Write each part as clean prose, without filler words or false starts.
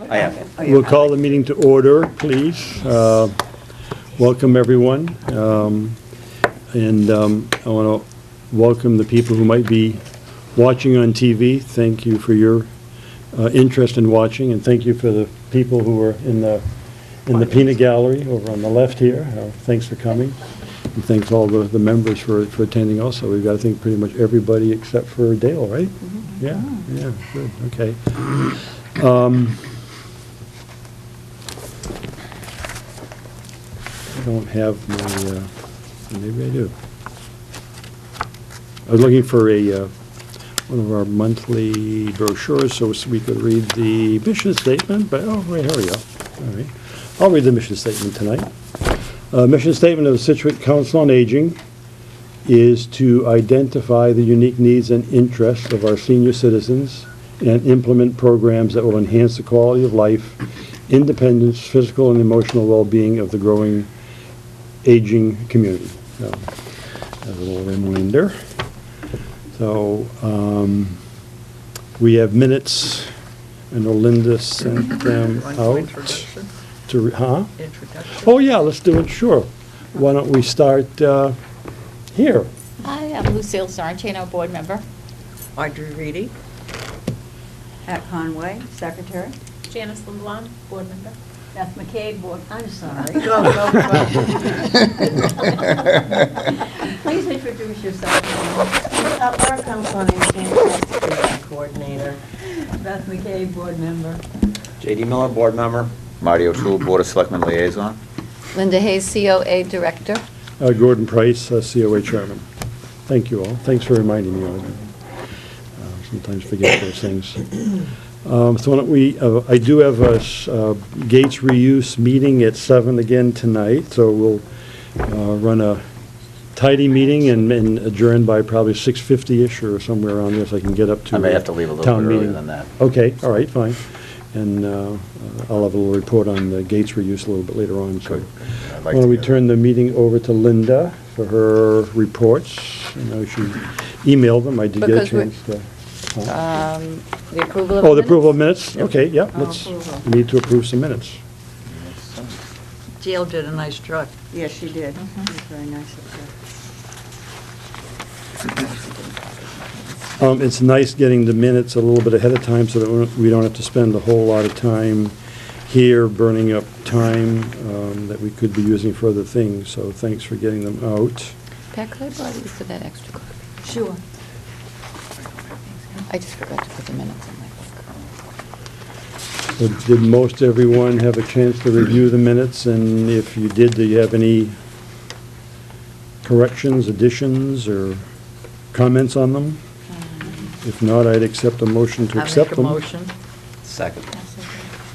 I have. We'll call the meeting to order, please. Welcome, everyone. I want to welcome the people who might be watching on TV. Thank you for your interest in watching, and thank you for the people who are in the peanut gallery over on the left here. Thanks for coming. And thanks all the members for attending also. We've got, I think, pretty much everybody except for Dale, right? Mm-hmm. Yeah, good, okay. I don't have my, maybe I do. I was looking for one of our monthly brochures so we could read the mission statement, but, oh, right, here we go. All right. I'll read the mission statement tonight. Mission statement of the Scituate Council on Aging is to identify the unique needs and interests of our senior citizens and implement programs that will enhance the quality of life, independence, physical and emotional well-being of the growing aging community. So, that's a little reminder. So, we have minutes. I know Linda sent them out. Introduction. Oh, yeah, let's do it, sure. Why don't we start here? Hi, I'm Lucille Sarantino, board member. Audrey Reedy. Pat Conway, secretary. Janice LeBlanc, board member. Beth McCabe, board, I'm sorry. Go. Please introduce yourself. Laura Council on Aging Coordinator. Beth McCabe, board member. J.D. Miller, board member. Marty O'Toole, Board of Selectmen Liaison. Linda Hayes, COA director. Gordon Price, COA chairman. Thank you all. Thanks for reminding me of it. Sometimes forget those things. So why don't we, I do have a Gates reuse meeting at 7 again tonight, so we'll run a tidy meeting and adjourn by probably 6:50-ish or somewhere around there, so I can get up to I may have to leave a little bit earlier than that. Okay, all right, fine. And I'll have a little report on the Gates reuse a little bit later on. So why don't we turn the meeting over to Linda for her reports? I know she emailed them. I did get a chance to. The approval of Oh, the minutes? approval of minutes? Okay, yeah, let's, approval. we need to approve some minutes. Jill did a nice job. Yes, she did. It was very nice of her. It's nice getting the minutes a little bit ahead of time so that we don't have to spend a whole lot of time here burning up time that we could be using for other things. So thanks for getting them out. Pat, could I borrow you for that extra copy? Sure. I just forgot to put the minutes in my book. So did most everyone have a chance to review the minutes? And if you did, do you have any corrections, additions, or comments on them? If not, I'd accept a motion to accept them. I make a motion. Second.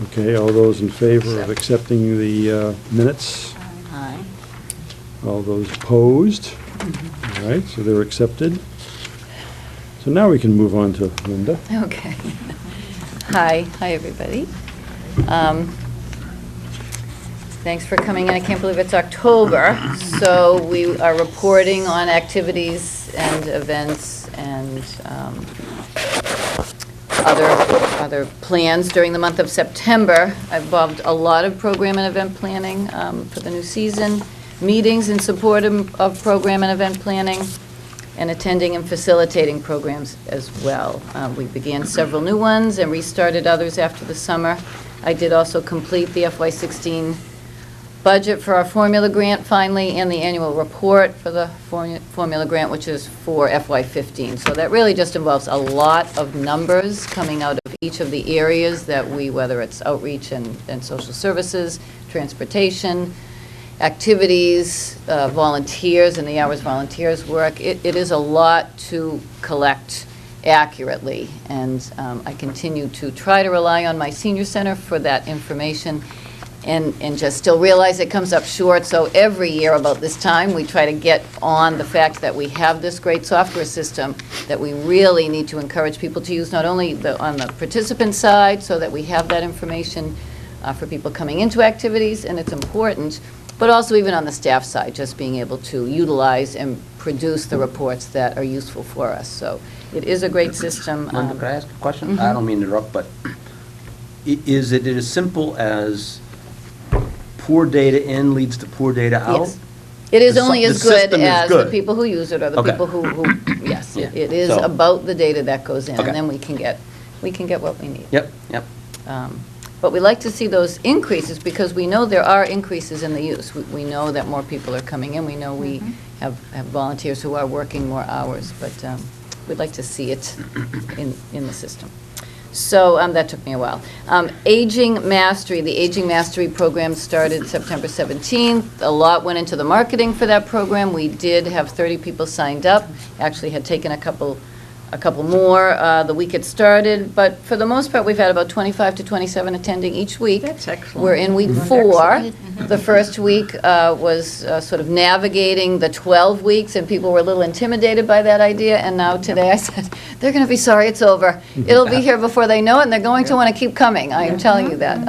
Okay, all those in favor of accepting the minutes? Aye. All those opposed? All right, so they're accepted. So now we can move on to Linda. Okay. Hi, everybody. Thanks for coming in. I can't believe it's October. So we are reporting on activities and events and other plans during the month of September. I've involved a lot of program and event planning for the new season, meetings in support of program and event planning, and attending and facilitating programs as well. We began several new ones and restarted others after the summer. I did also complete the FY16 budget for our formula grant finally, and the annual report for the formula grant, which is for FY15. So that really just involves a lot of numbers coming out of each of the areas that we, whether it's outreach and social services, transportation, activities, volunteers, and the hours volunteers work. It is a lot to collect accurately, and I continue to try to rely on my senior center for that information, and just still realize it comes up short. So every year about this time, we try to get on the fact that we have this great software system that we really need to encourage people to use, not only on the participant side, so that we have that information for people coming into activities, and it's important, but also even on the staff side, just being able to utilize and produce the reports that are useful for us. So it is a great system. Linda, could I ask a question? I don't mean to interrupt, but is it as simple as poor data in leads to poor data out? Yes. It is The only sy- as the good system is as the good. people who use it or the Okay. people who, yes, Yeah. it is So- about the data that goes in, Okay. and then we can get what we need. Yep, yep. But we like to see those increases because we know there are increases in the use. We know that more people are coming in. We know we have volunteers who are working more hours, but we'd like to see it in the system. So that took me a while. Aging Mastery, the Aging Mastery program started September 17th. A lot went into the marketing for that program. We did have 30 people signed up, actually had taken a couple more the week it started, but for the most part, we've had about 25 to 27 attending each week. That's excellent. We're in week 4. The first week was sort of navigating the 12 weeks, and people were a little intimidated by that idea, and now today I said, they're going to be sorry it's over. It'll be here before they know it, and they're going to want to keep coming, I am telling you that.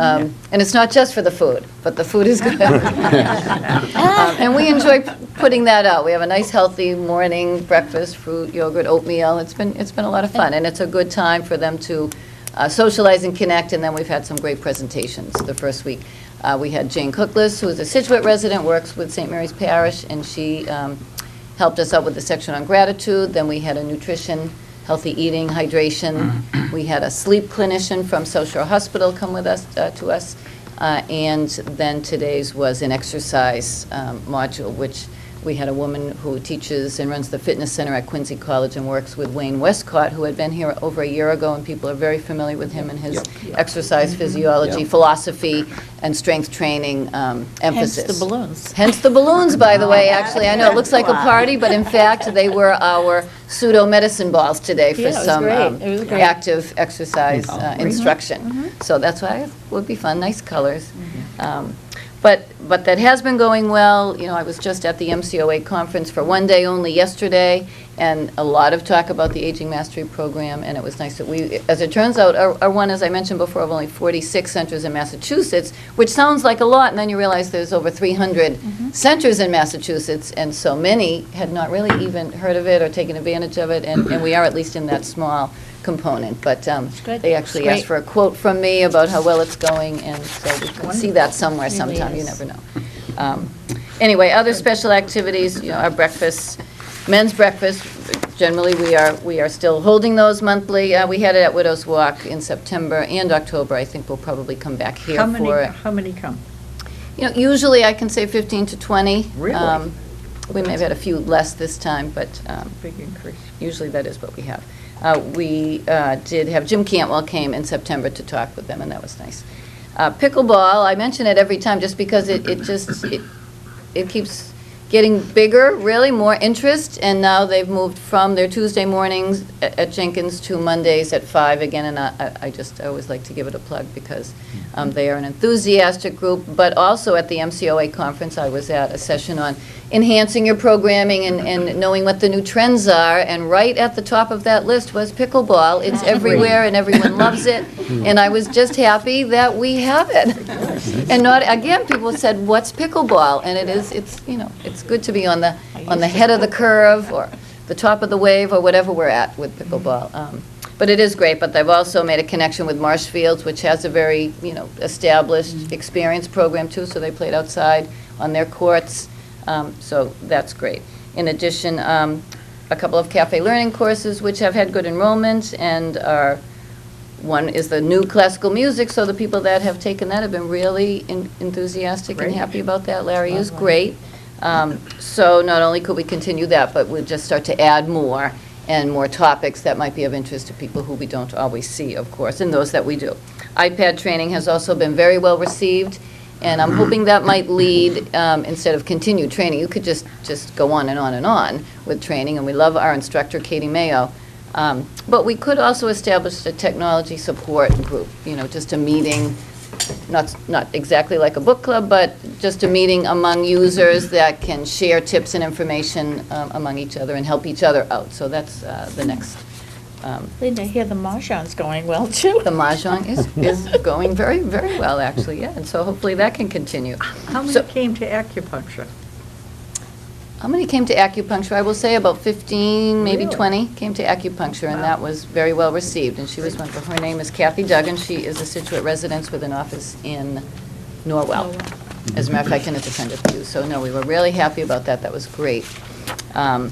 And it's not just for the food, but the food is good. And we enjoy putting that out. We have a nice healthy morning breakfast, fruit, yogurt, oatmeal. It's been a lot of fun, and it's a good time for them to socialize and connect, and then we've had some great presentations the first week. We had Jane Cookless, who is a Scituate resident, works with St. Mary's Parish, and she helped us out with the section on gratitude. Then we had a nutrition, healthy eating, hydration. We had a sleep clinician from South Shore Hospital come with us, to us. And then today's was an exercise module, which we had a woman who teaches and runs the fitness center at Quincy College and works with Wayne Westcott, who had been here over a year ago, and people are very familiar with him and his exercise physiology, Yep. philosophy, and strength training emphasis. Hence the balloons. Hence the balloons, by the way, actually. I know it looks like a party, but in fact, they were our pseudo-medicine balls today for Yeah, it was some great. It was great. active exercise instruction. So that's why it would be fun, nice colors. But that has been going well. You know, I was just at the MCOA conference for one day only yesterday, and a lot of talk about the Aging Mastery Program, and it was nice that we, as it turns out, are one, as I mentioned before, of only 46 centers in Massachusetts, which sounds like a lot, and then you realize there's over 300 centers in Massachusetts, and so many had not really even heard of it or taken advantage of it, and we are at least in that small component. But good. they actually It's asked for a quote from me about how well it's going, and so we can see that somewhere Really sometime, you is. never know. Anyway, other special activities, you know, our breakfast, men's breakfast, generally, we are still holding those monthly. We had it at Widows Walk in September and October. I think we'll probably come back here for it. How many come? You know, usually I can say 15 to 20. Really? We may have had a few less this time, but Big increase. usually that is what we have. We did have, Jim Cantwell came in September to talk with them, and that was nice. Pickleball, I mention it every time just because it keeps getting bigger, really, more interest, and now they've moved from their Tuesday mornings at Jenkins to Mondays at 5 again, and I always like to give it a plug because they are an enthusiastic group, but also at the MCOA conference, I was at a session on enhancing your programming and knowing what the new trends are, and right at the top of that list was pickleball. It's everywhere, and everyone loves it, and I was just happy that we have it. And not, again, people said, what's pickleball? And it's good to be on the head of the curve, or the top of the wave, or whatever we're at with pickleball. But it is great, but they've also made a connection with Marshfields, which has a very, established, experienced program too, so they played outside on their courts. So that's great. In addition, a couple of cafe learning courses which have had good enrollment, and one is the new classical music, so the people that have taken that have been really enthusiastic and Great. happy about that. Larry is great. So not only could we continue that, but we'll just start to add more and more topics that might be of interest to people who we don't always see, of course, and those that we do. iPad training has also been very well received, and I'm hoping that might lead, instead of continued training, you could just go on and on and on with training, and we love our instructor, Katie Mayo. But we could also establish a technology support group, just a meeting, not exactly like a book club, but just a meeting among users that can share tips and information among each other and help each other out. So that's the next. Linda, I hear the Mahjong's going well, too. The Mahjong is going very, very well, actually, yeah, and so hopefully that can continue. How many So- came to acupuncture? How many came to acupuncture? I will say about 15, maybe Really? 20 came to acupuncture, and that was very well received. And she was wonderful. Her name is Kathy Duggan. She is a Scituate resident with an office in Norwell. As a matter of fact, and it's a friend of you. So, no, we were really happy about that. That was great. And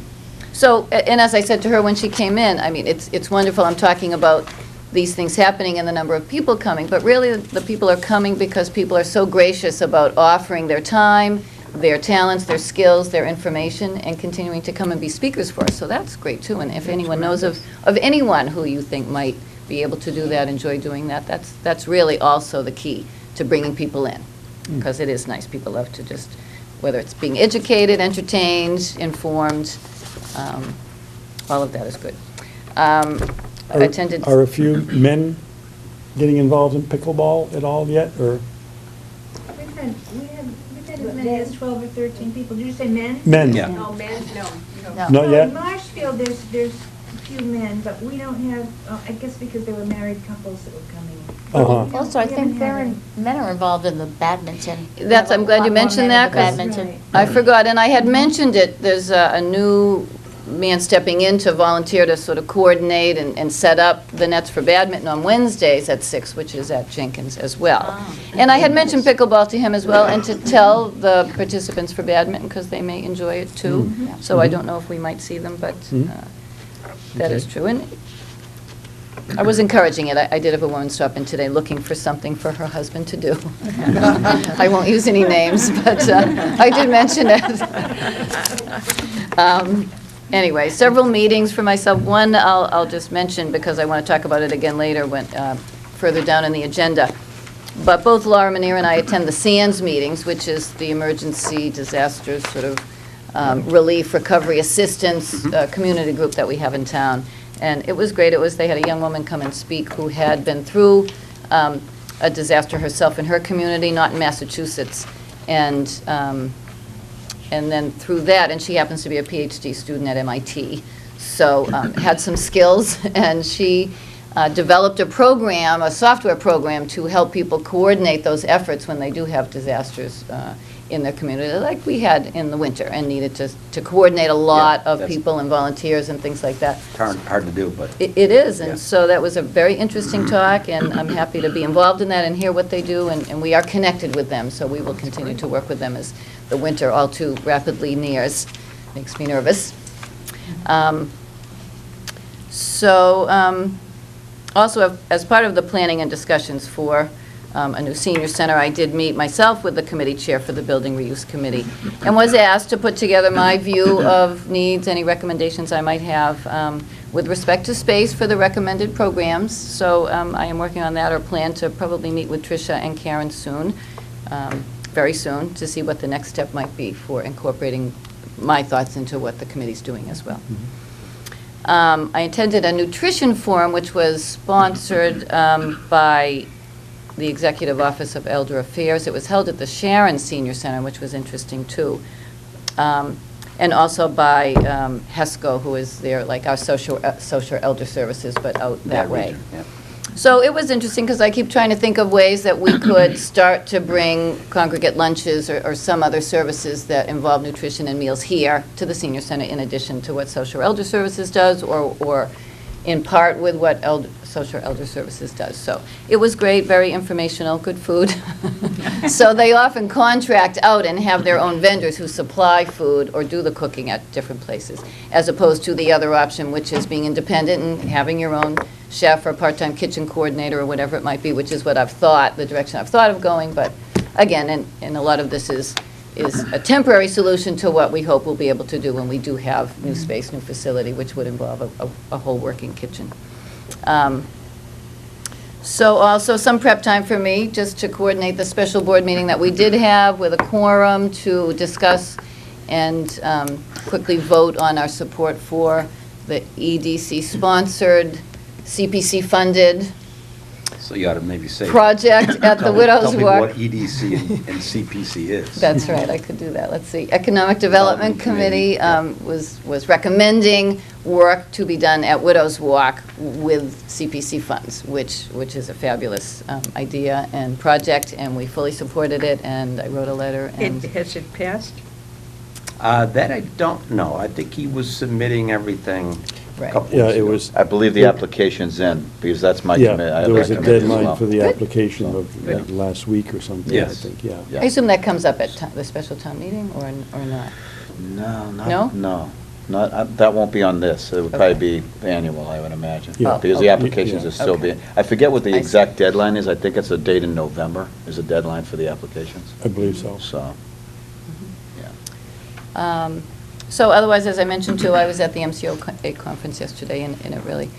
as I said to her when she came in, I mean, it's wonderful. I'm talking about these things happening and the number of people coming, but really the people are coming because people are so gracious about offering their time, their talents, their skills, their information, and continuing to come and be speakers for us. So that's great, too. And if anyone knows of anyone who you think might be able to do that, enjoy doing that, that's really also the key to bringing people in, because it is nice. People love to just, whether it's being educated, entertained, informed, all of that is good. I attended... Are a few men getting involved in pickleball at all yet, or? We've had as many as 12 or 13 people. Did you say men? Men? Yeah. No, men, no. No. Not yet? In Marshfield, there's a few men, but we don't have, I guess because there were married couples that were coming. Uh-huh. Also, I We haven't think had men are involved in the badminton. That's, I'm glad you mentioned that, 'cause Badminton. Right. I forgot, and I had mentioned it. There's a new man stepping in to volunteer to sort of coordinate and set up the nets for badminton on Wednesdays at 6, which is at Jenkins as well. And I had mentioned pickleball to him as well, and to tell the participants for badminton, because they may enjoy it too. So I don't know if we might see them, but that is Okay. true. And I was encouraging it. I did have a woman stop in today looking for something for her husband to do. I won't use any names, but I did mention it. Anyway, several meetings for myself. One I'll just mention because I want to talk about it again later when further down in the agenda. But both Laura Manier and I attend the SANS meetings, which is the Emergency Disasters sort of Relief Recovery Assistance community group that we have in town. And it was great. They had a young woman come and speak who had been through a disaster herself in her community, not in Massachusetts. And then through that, and she happens to be a PhD student at MIT, so had some skills, and she developed a program, a software program, to help people coordinate those efforts when they do have disasters in their community, like we had in the winter, and needed to coordinate a lot Yeah, of that's- people and volunteers and things like that. Hard to do, but It is, Yeah. and so that was a very interesting talk, and I'm happy to be involved in that and hear what they do, and we are connected with them, so we will continue to work with them as the winter all too rapidly nears. Makes me nervous. Also, as part of the planning and discussions for a new senior center, I did meet myself with the committee chair for the Building Reuse Committee, and was asked to put together my view of needs, any recommendations I might have with respect to space for the recommended programs. So I am working on that, or plan to probably meet with Tricia and Karen soon, very soon, to see what the next step might be for incorporating my thoughts into what the committee's doing as well. I attended a nutrition forum, which was sponsored by the Executive Office of Elder Affairs. It was held at the Sharon Senior Center, which was interesting, too. And also by HESCO, who is there, like our social elder services, but out that way. region, yeah. So it was interesting, because I keep trying to think of ways that we could start to bring congregate lunches or some other services that involve nutrition and meals here to the senior center, in addition to what social elder services does, or in part with what social elder services does. So it was great, very informational, good food. So they often contract out and have their own vendors who supply food or do the cooking at different places, as opposed to the other option, which is being independent and having your own chef or part-time kitchen coordinator or whatever it might be, which is what the direction I've thought of going. But again, and a lot of this is a temporary solution to what we hope we'll be able to do when we do have new space, new facility, which would involve a whole working kitchen. So also some prep time for me, just to coordinate the special board meeting that we did have with a quorum to discuss and quickly vote on our support for the EDC-sponsored, CPC-funded So you ought to maybe say. project at the Widows Tell Walk. people what EDC and CPC is. That's right, I could do that. Let's see. Economic Development Committee was recommending work to be done at Widows Walk with CPC funds, which is a fabulous idea and project, and we fully supported it, and I wrote a letter. And Has it passed? That I don't know. I think he was submitting everything a Right. couple Yeah, weeks it ago. was, I believe the application's in, because that's my yeah, committee. there was a deadline for the Good. application of Yeah. last week or something, I Yes. think, yeah. Yeah. I assume that comes up at the special town meeting, or not? No, No? No, not, that won't be on this. It would Okay. probably be annual, I would imagine. Yeah. Because Oh, the okay. applications Yeah. are still Okay. being, I forget what the I see. exact deadline is. I think it's a date in November is the deadline for the applications. I believe so. So, yeah. So otherwise, as I mentioned too, I was at the MCO conference yesterday, and it really,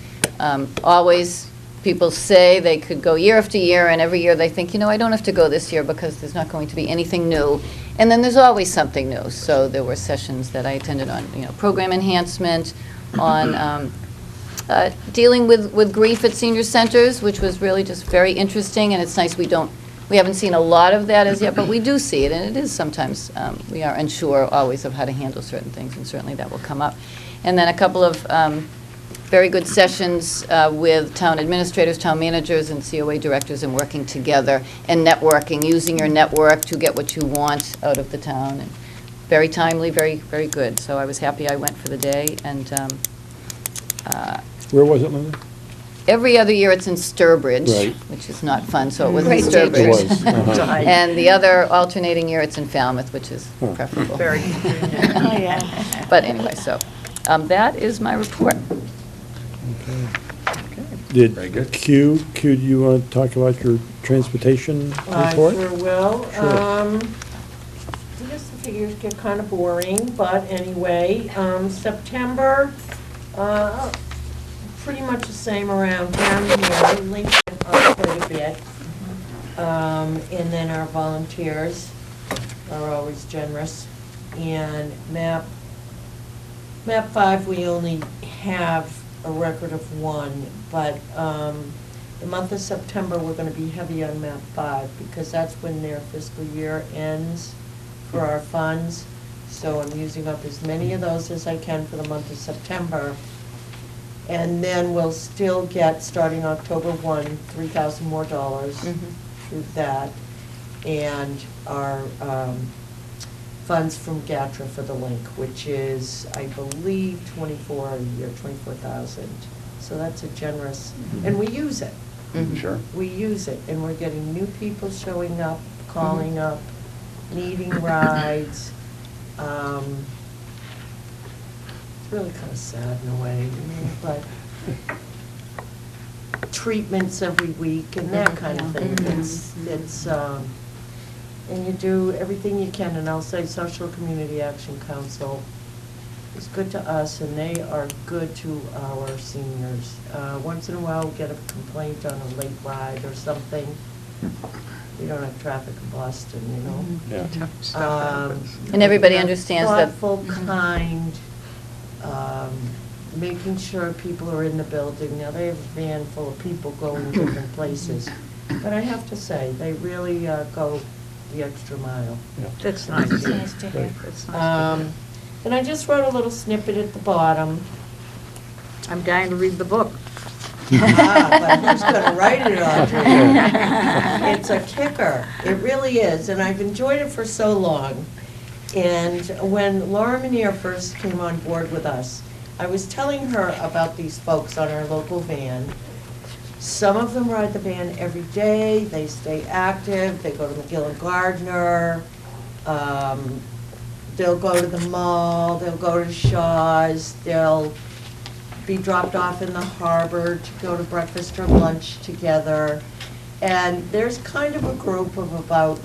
always, people say they could go year after year, and every year they think, I don't have to go this year because there's not going to be anything new. And then there's always something new. So there were sessions that I attended on, program enhancement, on dealing with grief at senior centers, which was really just very interesting, and it's nice we haven't seen a lot of that as yet, but we do see it, and it is sometimes, we are unsure always of how to handle certain things, and certainly that will come up. And then a couple of very good sessions with town administrators, town managers, and COA directors, and working together and networking, using your network to get what you want out of the town. And very timely, very, very good. So I was happy I went for the day, and Where was it, Linda? every other year it's in Sturbridge, Right. which is not fun, so it was in Great It Sturbridge. was, uh-huh. And the other alternating year, it's in Falmouth, which is Huh. preferable. Very Oh, yeah. But anyway, so, that is my report. Did Very good. Q, do you want to talk about your transportation I report? sure will. Sure. I guess the figures get kind of boring, but anyway, September, pretty much the same around down here. Lincoln up quite a bit. And then our volunteers are always generous. And map 5, we only have a record of 1, but the month of September, we're gonna be heavy on map 5, because that's when their fiscal year ends for our funds. So I'm using up as many of those as I can for the month of September. And then we'll still get, starting October 1, $3,000 more through that. And our funds from GATRA for the link, which is, I believe, 24 a year, 24,000. So that's a generous, and we use it. Mhm. Sure. We use it, and we're getting new people showing up, calling up, needing rides. It's really kind of sad in a way, but treatments every week and that kind of thing. It's, and you do everything you can, and I'll say Social Community Action Council is good to us, and they are good to our seniors. Once in a while, we get a complaint on a late ride or something. We don't have traffic in Boston, Yeah. And everybody understands that. Thoughtful, kind, making sure people are in the building. Now, they have a van full of people going different places. But I have to say, they really go the extra mile. That's nice. It's nice to hear. That's nice to hear. And I just wrote a little snippet at the bottom. I'm dying to read the book. But who's gonna write it, Audrey? It's a kicker. It really is, and I've enjoyed it for so long. And when Laura Manier first came on board with us, I was telling her about these folks on our local van. Some of them ride the van every day, they stay active, they go to McGill and Gardner, they'll go to the mall, they'll go to Shaw's, they'll be dropped off in the harbor to go to breakfast or lunch together. And there's kind of a group of about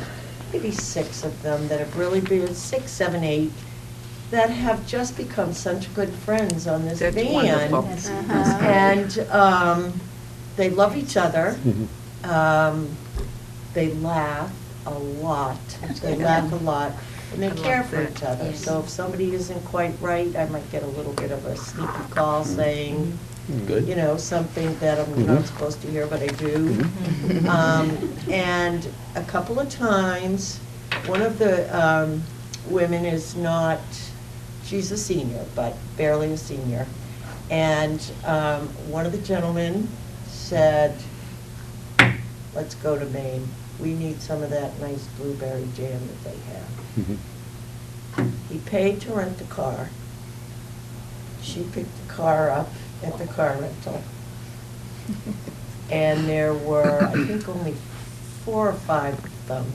maybe 6 of them that have really been, 6, 7, 8, that have just become such good friends on this That's van. wonderful. And they love each other. Mhm. They laugh a lot. They laugh a lot. And they care for each other. So if somebody isn't quite right, I might get a little bit of a sneaky call saying, Good. you know, something that I'm not supposed to hear, but I do. And a couple of times, one of the women is not, she's a senior, but barely a senior. And one of the gentlemen said, let's go to Maine. We need some of that nice blueberry jam that they have. Mhm. He paid to rent the car. She picked the car up at the car rental. And there were, I think, only 4 or 5 of them.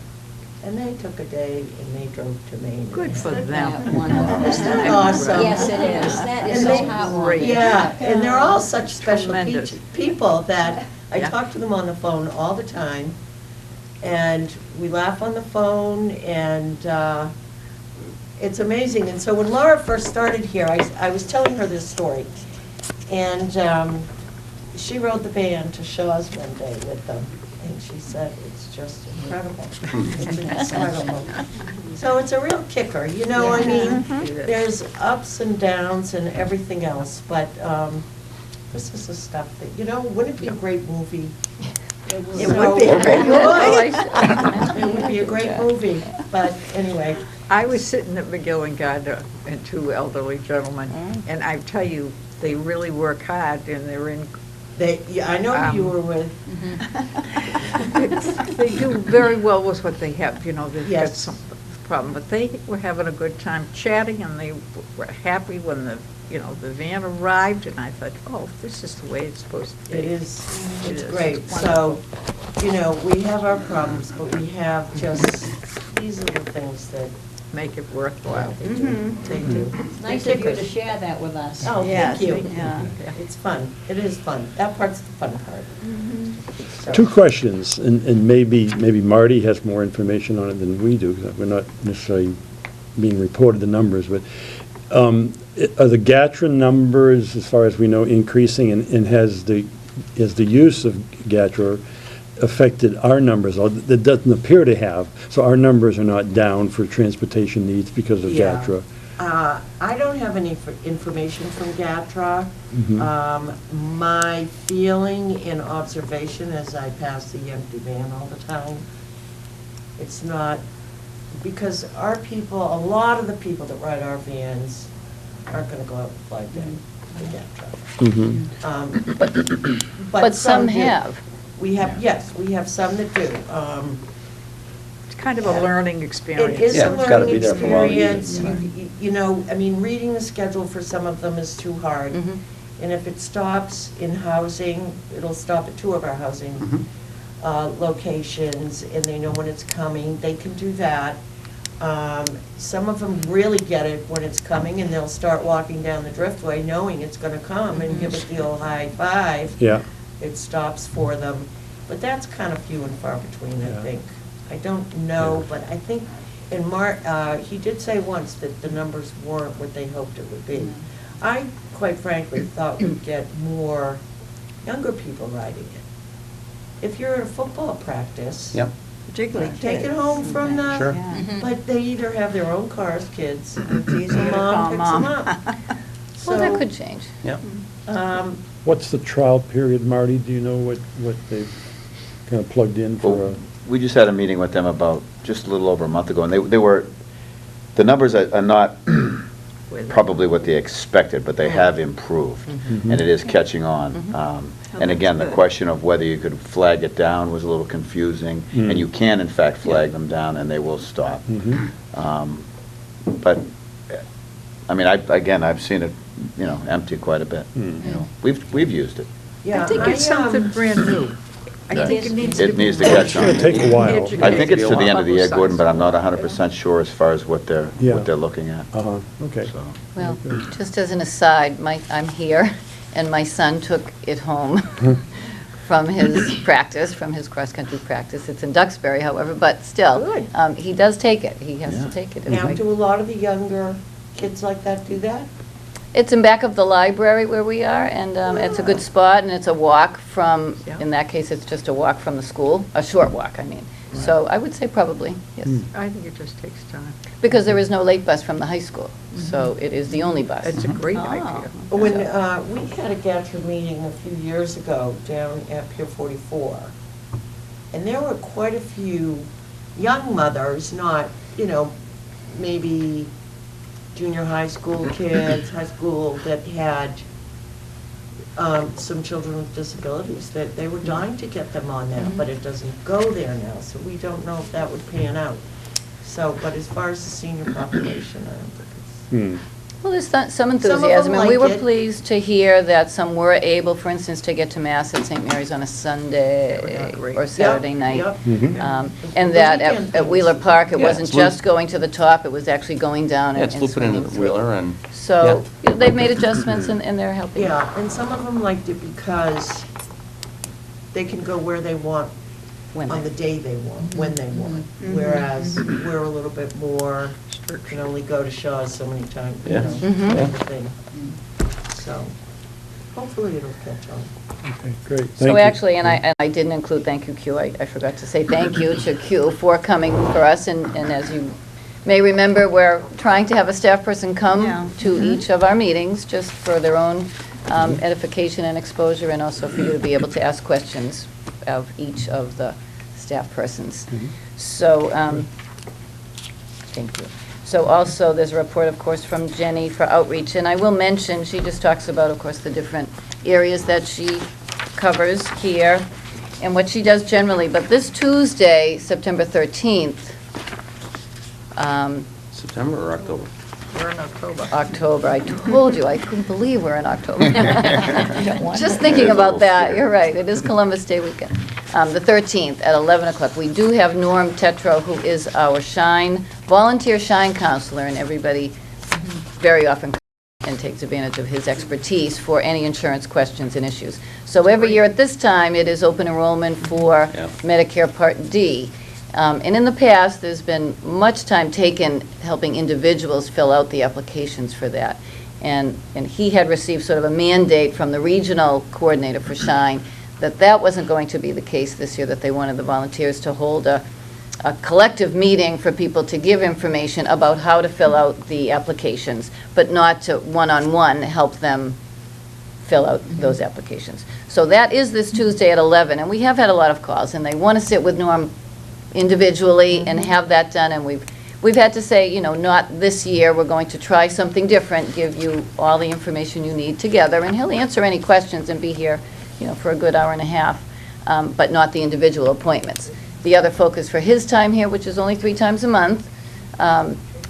And they took a day and they drove to Maine. Good for Isn't them. that awesome? Yes, it is. That is And so they- heartwarming. Yeah, and they're all such special Tremendous. people that I Yeah. talk to them on the phone all the time. And we laugh on the phone and it's amazing. And so when Laura first started here, I was telling her this story. And she rode the band to Shaw's one day with them. And she said, it's just incredible. It's incredible. So it's a real kicker, you know, I mean, there's ups and downs and everything else, but this is the stuff that, you know, wouldn't it be a great movie? It would would be. be. It would be a great movie, but anyway. I was sitting at McGill and Gardner and 2 elderly gentlemen, and I tell you, they really work hard and they're in, Yeah, I know who you were with. they do very well with what they have, you know, they've got Yes. some problem. But they were having a good time chatting and they were happy when the van arrived and I thought, oh, this is the way it's supposed to be. It is, It it's is. great. It's So, you know, we have our problems, but we have just these little things that Make it worthwhile. they do. They do. It's nice They're of you to kickers. share that with us. Oh, Yes, thank you. Yeah. It's fun. It is fun. That part's the fun part. So- 2 questions, and maybe Marty has more information on it than we do, because we're not necessarily being reported the numbers, but are the GATRA numbers, as far as we know, increasing, and has the use of GATRA affected our numbers? It doesn't appear to have, so our numbers are not down for transportation needs because of Yeah. GATRA. I don't have any information from GATRA. Mhm. My feeling and observation as I pass the empty van all the time, it's not, because our people, a lot of the people that ride our vans aren't gonna go out and fly down the GATRA. Mhm. But some do. have. We have, yes, we have some that do. It's kind of a learning experience. It is Yeah, a it's gotta learning be there for a while. experience. You know, I mean, reading the schedule for some of them is too hard. Mhm. And if it stops in housing, it'll stop at 2 of our housing locations, and they know when it's coming, they can do that. Some of them really get it when it's coming, and they'll start walking down the driftway knowing it's gonna come and give it the old high five. Yeah. It stops for them. But that's kind of few and far between, Yeah. I think. I don't know, Yeah. but I think in he did say once that the numbers weren't what they hoped it would be. I, quite frankly, thought we'd get more younger people riding it. If you're at a football practice. Yep. Particularly Take it kids. home from the. Sure. But they either have their own cars, kids, and It's easier to mom call picks mom. them up. Well, that So, could change. Yep. What's the trial period, Marty? Do you know what they've kind of plugged in for? Well, we just had a meeting with them about just a little over a month ago, and they were, the numbers are not probably what they expected, but they have improved, Mhm. and it is catching on. And again, the Good. question of whether you could flag it down was a little confusing, Mm. and you can in fact flag them down, and they will stop. Mhm. But, I mean, I've seen it, you know, empty quite a bit. Mm. You know, we've used it. yeah, I think it's something brand new. I Yeah. think it needs to be. It needs to catch on. It's gonna take a while. I think it's to the end of the year, Gordon, Publicized. but I'm not 100% sure as far as what they're Yeah. looking at. Uh-huh, okay. So, Well, just as an aside, I'm here, and my son took it home from his practice, from his cross-country practice. It's in Duxbury, however, but still, Good. he does take it. He has Yeah. to take it. Now, do a lot of the younger kids like that do that? It's in back of the library where we are, and it's a good spot, and it's a walk from, Yeah. in that case, it's just a walk from the school, a short walk, I mean. So I would say probably, yes. Mm. I think it just takes time. Because there is no late bus from the high school, so it is the only bus. It's a great Oh. idea. When we had a GATRA meeting a few years ago down at Pier 44, and there were quite a few young mothers, not, you know, maybe junior high school kids, high school, that had some children with disabilities, that they were dying to get them on that, but it doesn't go there now, so we don't know if that would pan out. So, but as far as the senior population, I don't think it's. Well, there's some Some of enthusiasm, them and we like were it. pleased to hear that some were able, for instance, to get to Mass at St. Mary's on a Sunday Yeah, great. or Saturday night. Yep. And The that weekend at Wheeler things. Park, it Yeah, wasn't it's loop- just going to the top, it was actually going down Yeah, and it's looping into swinging the through. Wheeler and. So they've made adjustments, and they're helping. Yeah, and some of them liked it because they can go where they want When on they- the day they want, when they want. Whereas we're a little bit more, can only go to Shaw's so many times, you Yeah. know, Mhm. type of thing. So hopefully it'll catch on. Okay, great. Thank So you. actually, and I didn't include thank you, Q, I forgot to say thank you to Q for coming for us, and as you may remember, we're trying to have a staff person Yeah. come to each of our meetings, just for their own edification and exposure, and also for you to be able to ask questions of each of the staff persons. So, thank you. So also, there's a report, of course, from Jenny for outreach, and I will mention, she just talks about, of course, the different areas that she covers here, and what she does generally, but this Tuesday, September 13th, September or October? We're in October. October, I told you, I couldn't believe we're in October. Just thinking about that, you're right, it is Columbus Day weekend. The 13th at 11 o'clock, we do have Norm Tetro, who is our volunteer Shine counselor, and everybody very often and takes advantage of his expertise for any insurance questions and issues. So every year at this time, it is open enrollment for Yeah. Medicare Part D. And in the past, there's been much time taken helping individuals fill out the applications for that. And he had received sort of a mandate from the regional coordinator for Shine that that wasn't going to be the case this year, that they wanted the volunteers to hold a collective meeting for people to give information about how to fill out the applications, but not to one-on-one help them fill out those applications. So that is this Tuesday at 11, and we have had a lot of calls, and they want to sit with Norm individually and have that done, and we've had to say, you know, not this year, we're going to try something different, give you all the information you need together, and he'll answer any questions and be here, you know, for a good hour and a half, but not the individual appointments. The other focus for his time here, which is only 3 times a month,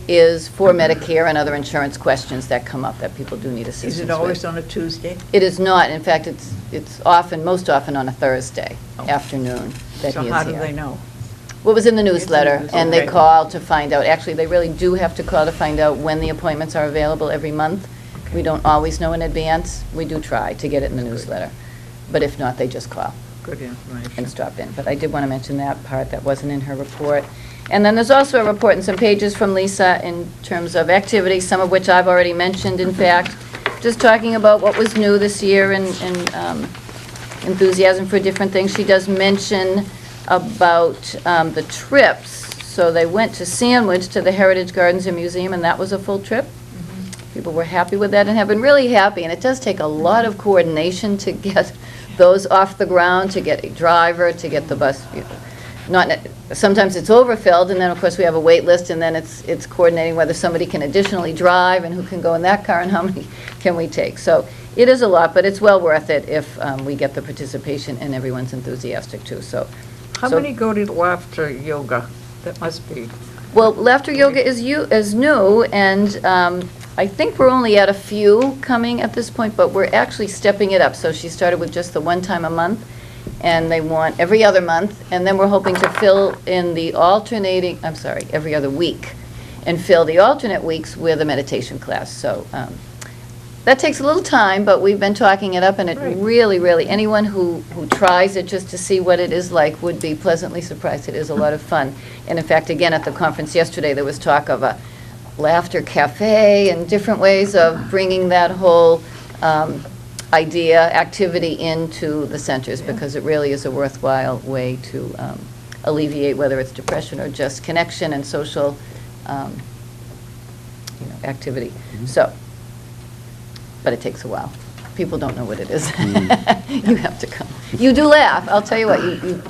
is for Medicare and other insurance questions that come up that people do need assistance Is with. it always on a Tuesday? It is not. In fact, it's often, most often on a Thursday afternoon that So he is how do here. they know? Well, it was in the newsletter, newsletter. and they Okay. call to find out. Actually, they really do have to call to find out when the appointments are available every month. We don't always know in advance. We do try to get it in the newsletter. But if not, they just call Good information. and stop in. But I did want to mention that part, that wasn't in her report. And then there's also a report and some pages from Lisa in terms of activities, some of which I've already mentioned, in fact, just talking about what was new this year and enthusiasm for different things. She does mention about the trips. So they went to Sandwich to the Heritage Gardens and Museum, and that was a full trip. People were happy with that and have been really happy, and it does take a lot of coordination to get those off the ground, to get a driver, to get the bus, sometimes it's overfilled, and then, of course, we have a wait list, and then it's coordinating whether somebody can additionally drive, and who can go in that car, and how many can we take. So it is a lot, but it's well worth it if we get the participation, and everyone's enthusiastic, too, so. How so- many go to laughter yoga? That must be, Well, laughter yoga is new, and I think we're only at a few coming at this point, but we're actually stepping it up. So she started with just the one time a month, and they want every other month, and then we're hoping to fill in the every other week, and fill the alternate weeks with a meditation class. So that takes a little time, but we've been talking it up, and it Right. really, anyone who tries it just to see what it is like would be pleasantly surprised. It is a lot of fun. And in fact, again, at the conference yesterday, there was talk of a laughter cafe and different ways of bringing that whole activity into the centers, because it really is a worthwhile way to alleviate whether it's depression or just connection and social activity. So, but it takes a while. People don't know what it is. You have to come. You do laugh. I'll tell you what,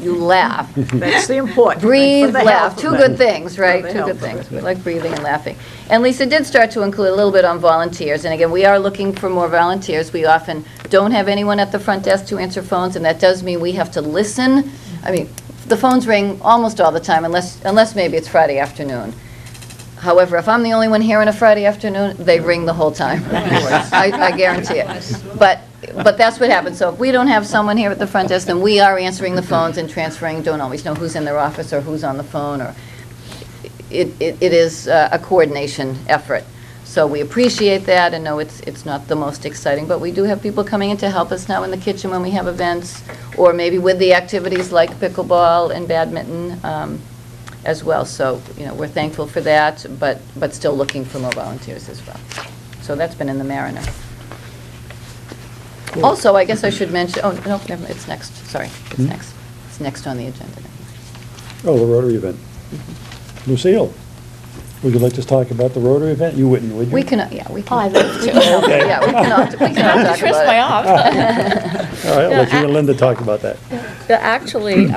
you laugh. that's the important thing. Breathe, for the laugh, health two of it. good things, right? For the Two health good of things. it. We like breathing and laughing. And Lisa did start to include a little bit on volunteers, and again, we are looking for more volunteers. We often don't have anyone at the front desk to answer phones, and that does mean we have to listen. I mean, the phones ring almost all the time, unless maybe it's Friday afternoon. However, if I'm the only one here on a Friday afternoon, they ring the whole time. I guarantee it. But that's what happens. So if we don't have someone here at the front desk, then we are answering the phones and transferring, don't always know who's in their office or who's on the phone, or it is a coordination effort. So we appreciate that, and know it's not the most exciting, but we do have people coming in to help us now in the kitchen when we have events, or maybe with the activities like pickleball and badminton as well. So, we're thankful for that, but still looking for more volunteers as well. So that's been in the Mariner. Also, I guess I should mention, oh, no, never, it's next, sorry, it's next. It's next on the agenda. Oh, the Rotary event. Lucille, would you like to talk about the Rotary event? You wouldn't, would you? We can, yeah, we Oh, can. I'd love to. Okay. Yeah, we can all talk Twist my about arm. All right, I'll let you and Linda talk about that. Actually,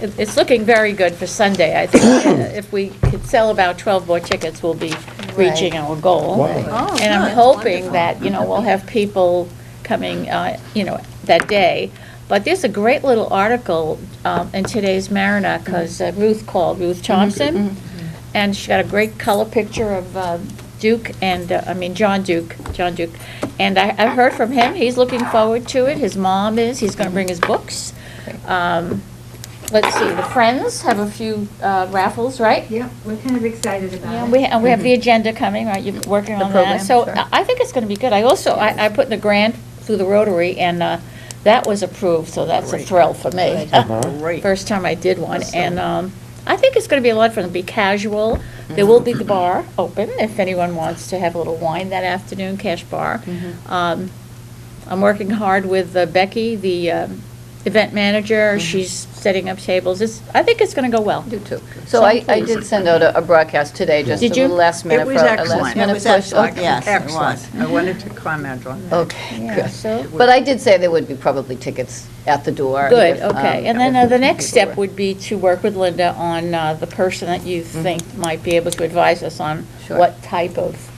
it's looking very good for Sunday. I think if we could sell about 12 more tickets, we'll be reaching our goal. Wow. And I'm hoping that, we'll have people coming, that day. But there's a great little article in today's Mariner, because Ruth Thompson, and she got a great color picture of Duke and, John Duke. And I heard from him, he's looking forward to it, his mom is, he's going to bring his books. Let's see, the Friends have a few raffles, right? Yeah, we're kind of excited about Yeah, it. and we have the agenda coming, right, you're working on program, that. So sure. I think it's going to be good. I also, I put in a grant through the Rotary, and that was approved, so that's a thrill for me. Great. First time I did one, and I think it's going to be a lot of fun. It'll be casual. There will be the bar open if anyone wants to have a little wine that afternoon, cash bar. I'm working hard with Becky, the event manager. She's setting up tables. I think it's going to go well. I do too. So I did send out a broadcast today, just Did a you? little last minute. It was excellent. Last minute push. Okay. Yes, it Excellent. was. I wanted to comment on that. Okay, Yeah, good. so- But I did say there would be probably tickets at the door. Good, if, okay. And if then the next people step were- would be to work with Linda on the person that you think might be able to advise us on Sure. what type of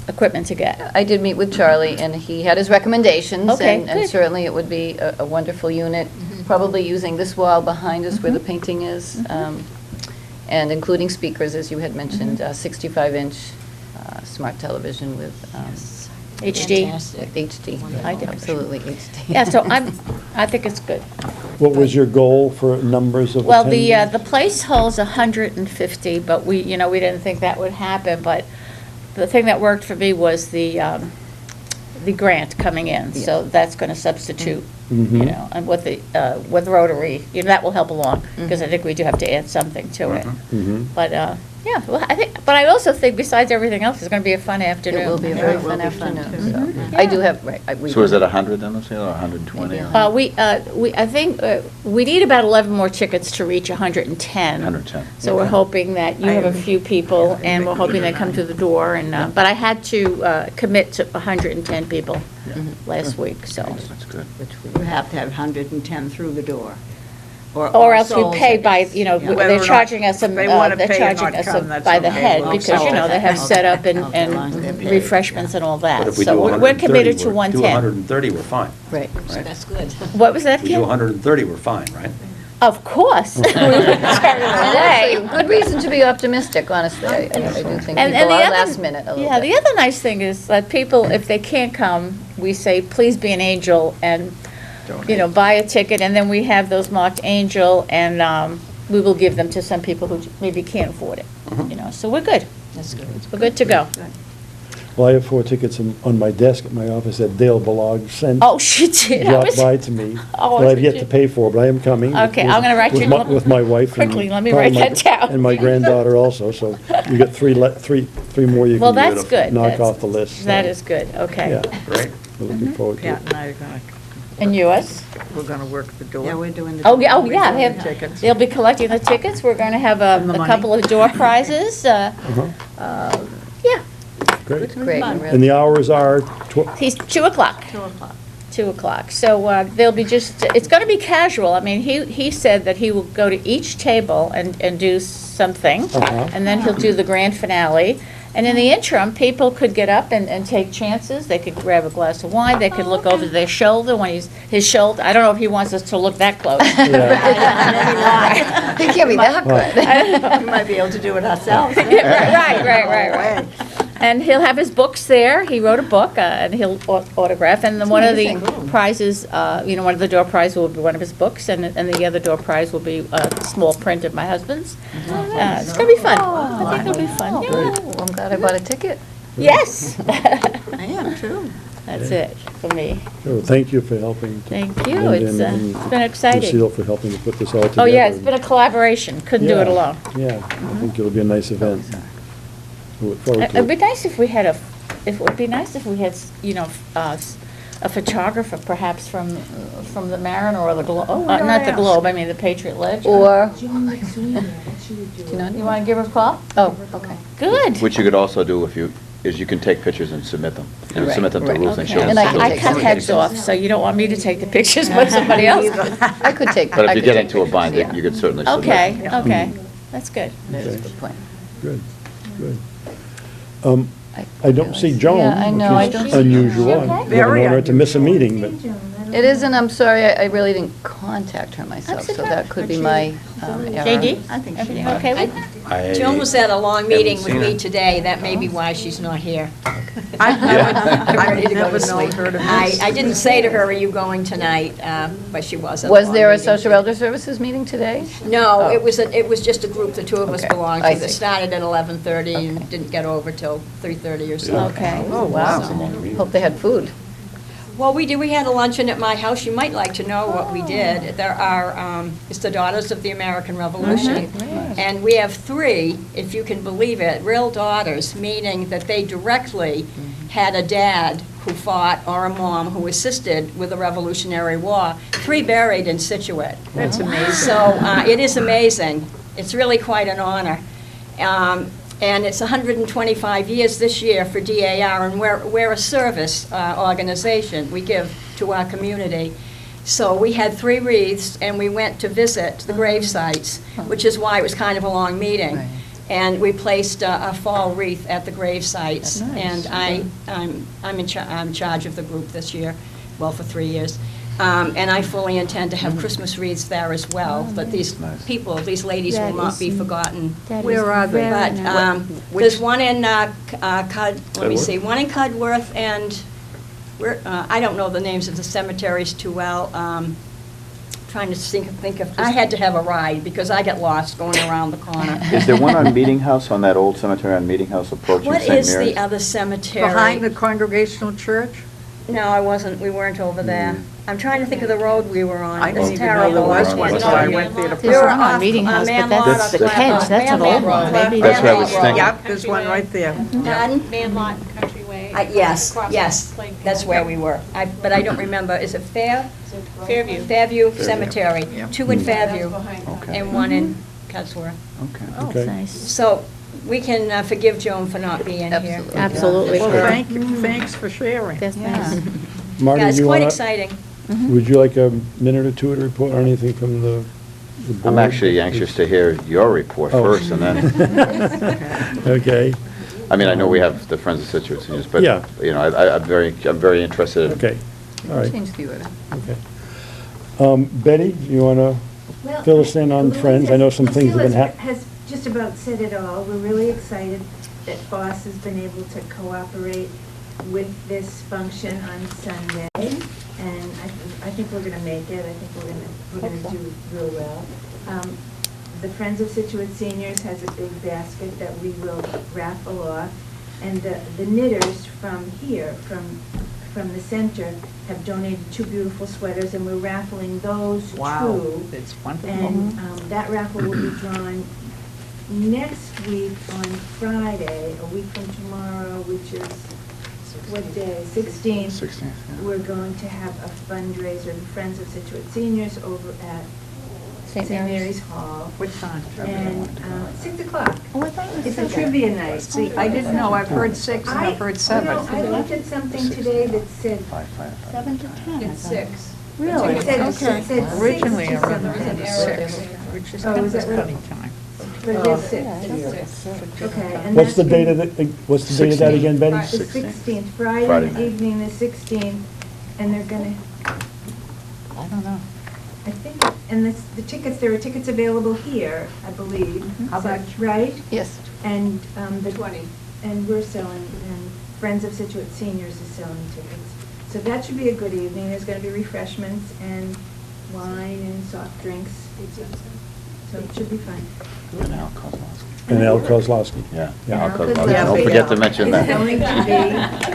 equipment to get. I did meet with Charlie, and he had his recommendations. Okay, And good. certainly it would be a wonderful unit, probably using this wall behind us where the painting is, and including speakers, as you had mentioned, 65-inch smart television with HD. Fantastic. HD. I do. Absolutely HD. Yeah, so I think it's good. What was your goal for numbers of Well, attendance? the place holds 150, but we didn't think that would happen, but the thing that worked for me was the grant coming in, so that's going to substitute, Mhm. and with Rotary, that will help along, because I think we do have to add something to it. Mhm. But, yeah, well, but I also think besides everything else, it's going to be a fun afternoon. It will be a Yeah, very it will fun be fun, afternoon. too. So I do have, right. So is it 100 then, Lucille, or 120? Maybe or- I think we need about 11 more tickets to reach 110. 110. So we're hoping that you have a few people, and we're hoping they come through the door, and, but I had to commit to 110 people last week, so. That's good. You have to have 110 through the door. Or else we sold pay by, tickets. you know, Yeah. Whether or they're not charging us, they wanna they're pay and charging not us come, that's by the okay. head, Well, because, you know, they have set up and Okay. refreshments and all But that. if we So do we're 130, committed to we're- do 110. 130, we're fine. Right. Right? That's good. What was that, We do Kim? 130, we're fine, right? Of course. We wouldn't turn it And away. actually, good reason to be optimistic, honestly. I do think And people the are other- last minute a little Yeah, bit. the other nice thing is that people, if they can't come, we say, please be an angel and, buy a ticket, and then we have those marked angel, and we will give them to some people who maybe can't afford it, so we're good. That's good. We're good to go. Well, I have 4 tickets on my desk at my office that Dale Balog sent. Oh, she did. I Dropped was- by to me. Oh, That I've did yet you? to pay for, but I am coming. Okay, with- I'm gonna write with you- my- With my wife. and Quickly, let me probably write that down. And my granddaughter also, so you got three more you Well, can that's good. knock That's- off the list. That so, is good, okay. Yeah, Great. we're looking forward to Pat it. and I are gonna, And yours? we're gonna work the door. Yeah, we're doing the. Oh, yeah, We're yeah, doing they the have- tickets. they'll be collecting the tickets. We're going to have And the a money. couple of door prizes. Yeah, Great. Great. Fun. really. And the hours are, he's 2 o'clock. 2 o'clock. 2 o'clock. So they'll be just, it's going to be casual. I mean, he said that he will go to each table and do something, Uh-huh. and then he'll do the grand finale. And in the interim, people could get up and take chances. They could grab a glass of wine. They could look over their shoulder when his shoulder. I don't know if he wants us to look that close. Yeah. It can't be that good. We might be able to do it ourselves. Right. And he'll have his books there. He wrote a book, and he'll autograph. And then one of the prizes, one of the door prizes will be one of his books, and the other door prize will be a small print of my husband's. It's going to be fun. I think it'll be fun. Yeah. Oh, I'm glad I bought a ticket. Yes. I am too. That's it for me. So thank you for helping. Thank you. And- It's and been exciting. Lucille for helping to put this all together. Oh, yeah, it's been a collaboration. Couldn't do it Yeah, alone. Yeah, I think it'll be a nice event. We look forward to It'd be it. nice if we had it would be nice if we had, a photographer perhaps from the Mariner or the Globe, not the Globe, I mean the Patriot Ledger. Or, Joan McSweeney, she would do do it. you know, You want to give her a call? oh, okay. Good. Which you could also do is you can take pictures and submit them. Right, Submit them to right. Ruth and Okay. she'll. And I can I take cut some heads pictures. off, so you don't want me to take the pictures, but somebody else. I could take. But I if you could get take into a pictures, bind, yeah. you could certainly submit. Okay, that's good. That is a Okay. good point. Good, good. I I don't see realize- Joan, Yeah, I know, I which don't is see- unusual. Okay. I Very don't want her to miss a meeting, but, It is, and I'm sorry, I really didn't contact her myself, That's so okay. that could be my error. JD? I think she Everything might. okay with that? Joan was at a long meeting with seen me it. today, that may be why she's not here. I've ready to go never to known sleep. her to I miss. didn't say to her, are you going tonight? But she was at a Was long there a meeting. social elder services meeting today? No, Oh. it was just a group the two of us Okay. belonged I to. That see. started at 11:30 and didn't get over till 3:30 or so. Okay. Oh, wow. Hope they had food. Well, we had a luncheon at my house. You might like to know what we did. There are, it's the Daughters of the American Revolution. And we have 3, if you can believe it, real daughters, meaning that they directly had a dad who fought or a mom who assisted with the Revolutionary War, 3 buried in Scituate. That's amazing. So it is amazing. It's really quite an honor. And it's 125 years this year for DAR, and we're a service organization. We give to our community. So we had 3 wreaths, and we went to visit the grave sites, which is why it was kind of a long meeting. Right. And we placed a fall wreath at the grave sites. That's nice. And I'm in charge of the group this year, well, for 3 years. And I fully intend to have Christmas wreaths there as well, but these people, these ladies will That not is be forgotten. That is Where are they? very But nice. there's one in let me Cudworth? see, one in Cudworth, and I don't know the names of the cemeteries too well. Trying to think of, I had to have a ride because I get lost going around the corner. Is there one on Meeting House, on that old cemetery on Meeting House approaching What St. is Mary's? the other cemetery? Behind the Congregational Church? No, we weren't over there. I'm trying to think of the road we were on. I It's didn't even know terrible. there was It's one, not so I here. went there to. There's You're one on off, Meeting House, but Man that's Lot the of Hedge, Glen- that's an Man old one. Lot. Maybe That's what I was Man Lot. thinking. Yep, there's one right there. Pardon? Man Lot and Countryway. Yes, across yes, from Plain that's Hill. where we were. But I don't remember, is it Fairview. Fairview Cemetery, Yeah. 2 in Fairview Okay. and 1 in Cudworth. Okay. Oh, Okay. nice. So we can forgive Joan for not being here. Absolutely. Absolutely. Well, thank you, thanks for sharing. That's Yeah. nice. Marty, Yeah, it's you quite wanna, exciting. would you like a minute or 2 to report on anything from the board? I'm actually anxious to hear your report Oh. first, and then, Okay, I mean, I know we have the Friends of Scituate Seniors, but, Yeah. you know, I'm very interested. okay, all right, Change the order. okay. Betty, you want to Well, fill us in on Louise Friends? I know some things have been Lucille happening. has just about said it all. We're really excited that Foss has been able to cooperate with this function on Sunday. And I think we're gonna make it. I think we're gonna do real well. The Friends of Scituate Seniors has a big basket that we will raffle off. And the knitters from here, from the center, have donated 2 beautiful sweaters, and we're raffling those Wow, too. it's wonderful. And that raffle will be drawn next week on Friday, a week from tomorrow, which is, what day? 16th. 16th, yeah. We're going to have a fundraiser, the Friends of Scituate Seniors over at St. St. Mary's. Mary's Hall. What time? And 6 o'clock. Oh, I thought it was It's a seven. trivia night. See, I didn't know, I've heard 6 and I've heard 7. I looked at something today that said, 7 to 10. It's 6. really? It said, it said 6 Originally, to I read it 7. was 6, which is Oh, kind is of that funny right? time. But it is 6. It's 6. Okay. and What's the that's date of been- the, what's the date of that again, Betty? The 16th, Friday Friday night. evening, the 16th, and they're gonna, I don't know. I think, and the tickets, there are tickets available here, I believe. How much? Right? Yes. And the 20. And we're selling, and Friends of Scituate Seniors is selling tickets. So that should be a good evening. There's going to be refreshments and wine and soft drinks. So it should be fun. And Al Kozlowski. And Al Kozlowski. Yeah, Yeah. Al Al Kozlowski. Kozlowski. Don't forget to mention Is that. going to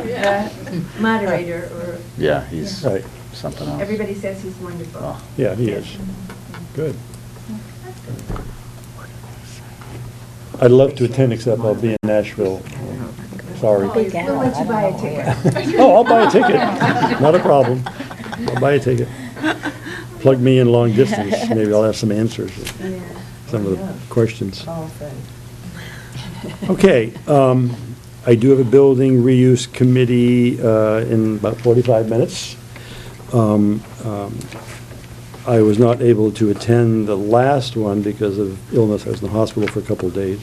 be the moderator, or Yeah, he's Right. something else. everybody says he's wonderful. Oh. Yeah, he is. Good. I'd love to attend, except I'll be in Nashville. Sorry. We'll let you buy a ticket. Oh, I'll buy a ticket. Not a problem. I'll buy a ticket. Plug me in long distance, maybe I'll have some answers to Yeah. some of the questions. Okay, I do have a building reuse committee in about 45 minutes. I was not able to attend the last one because of illness. I was in the hospital for a couple of days.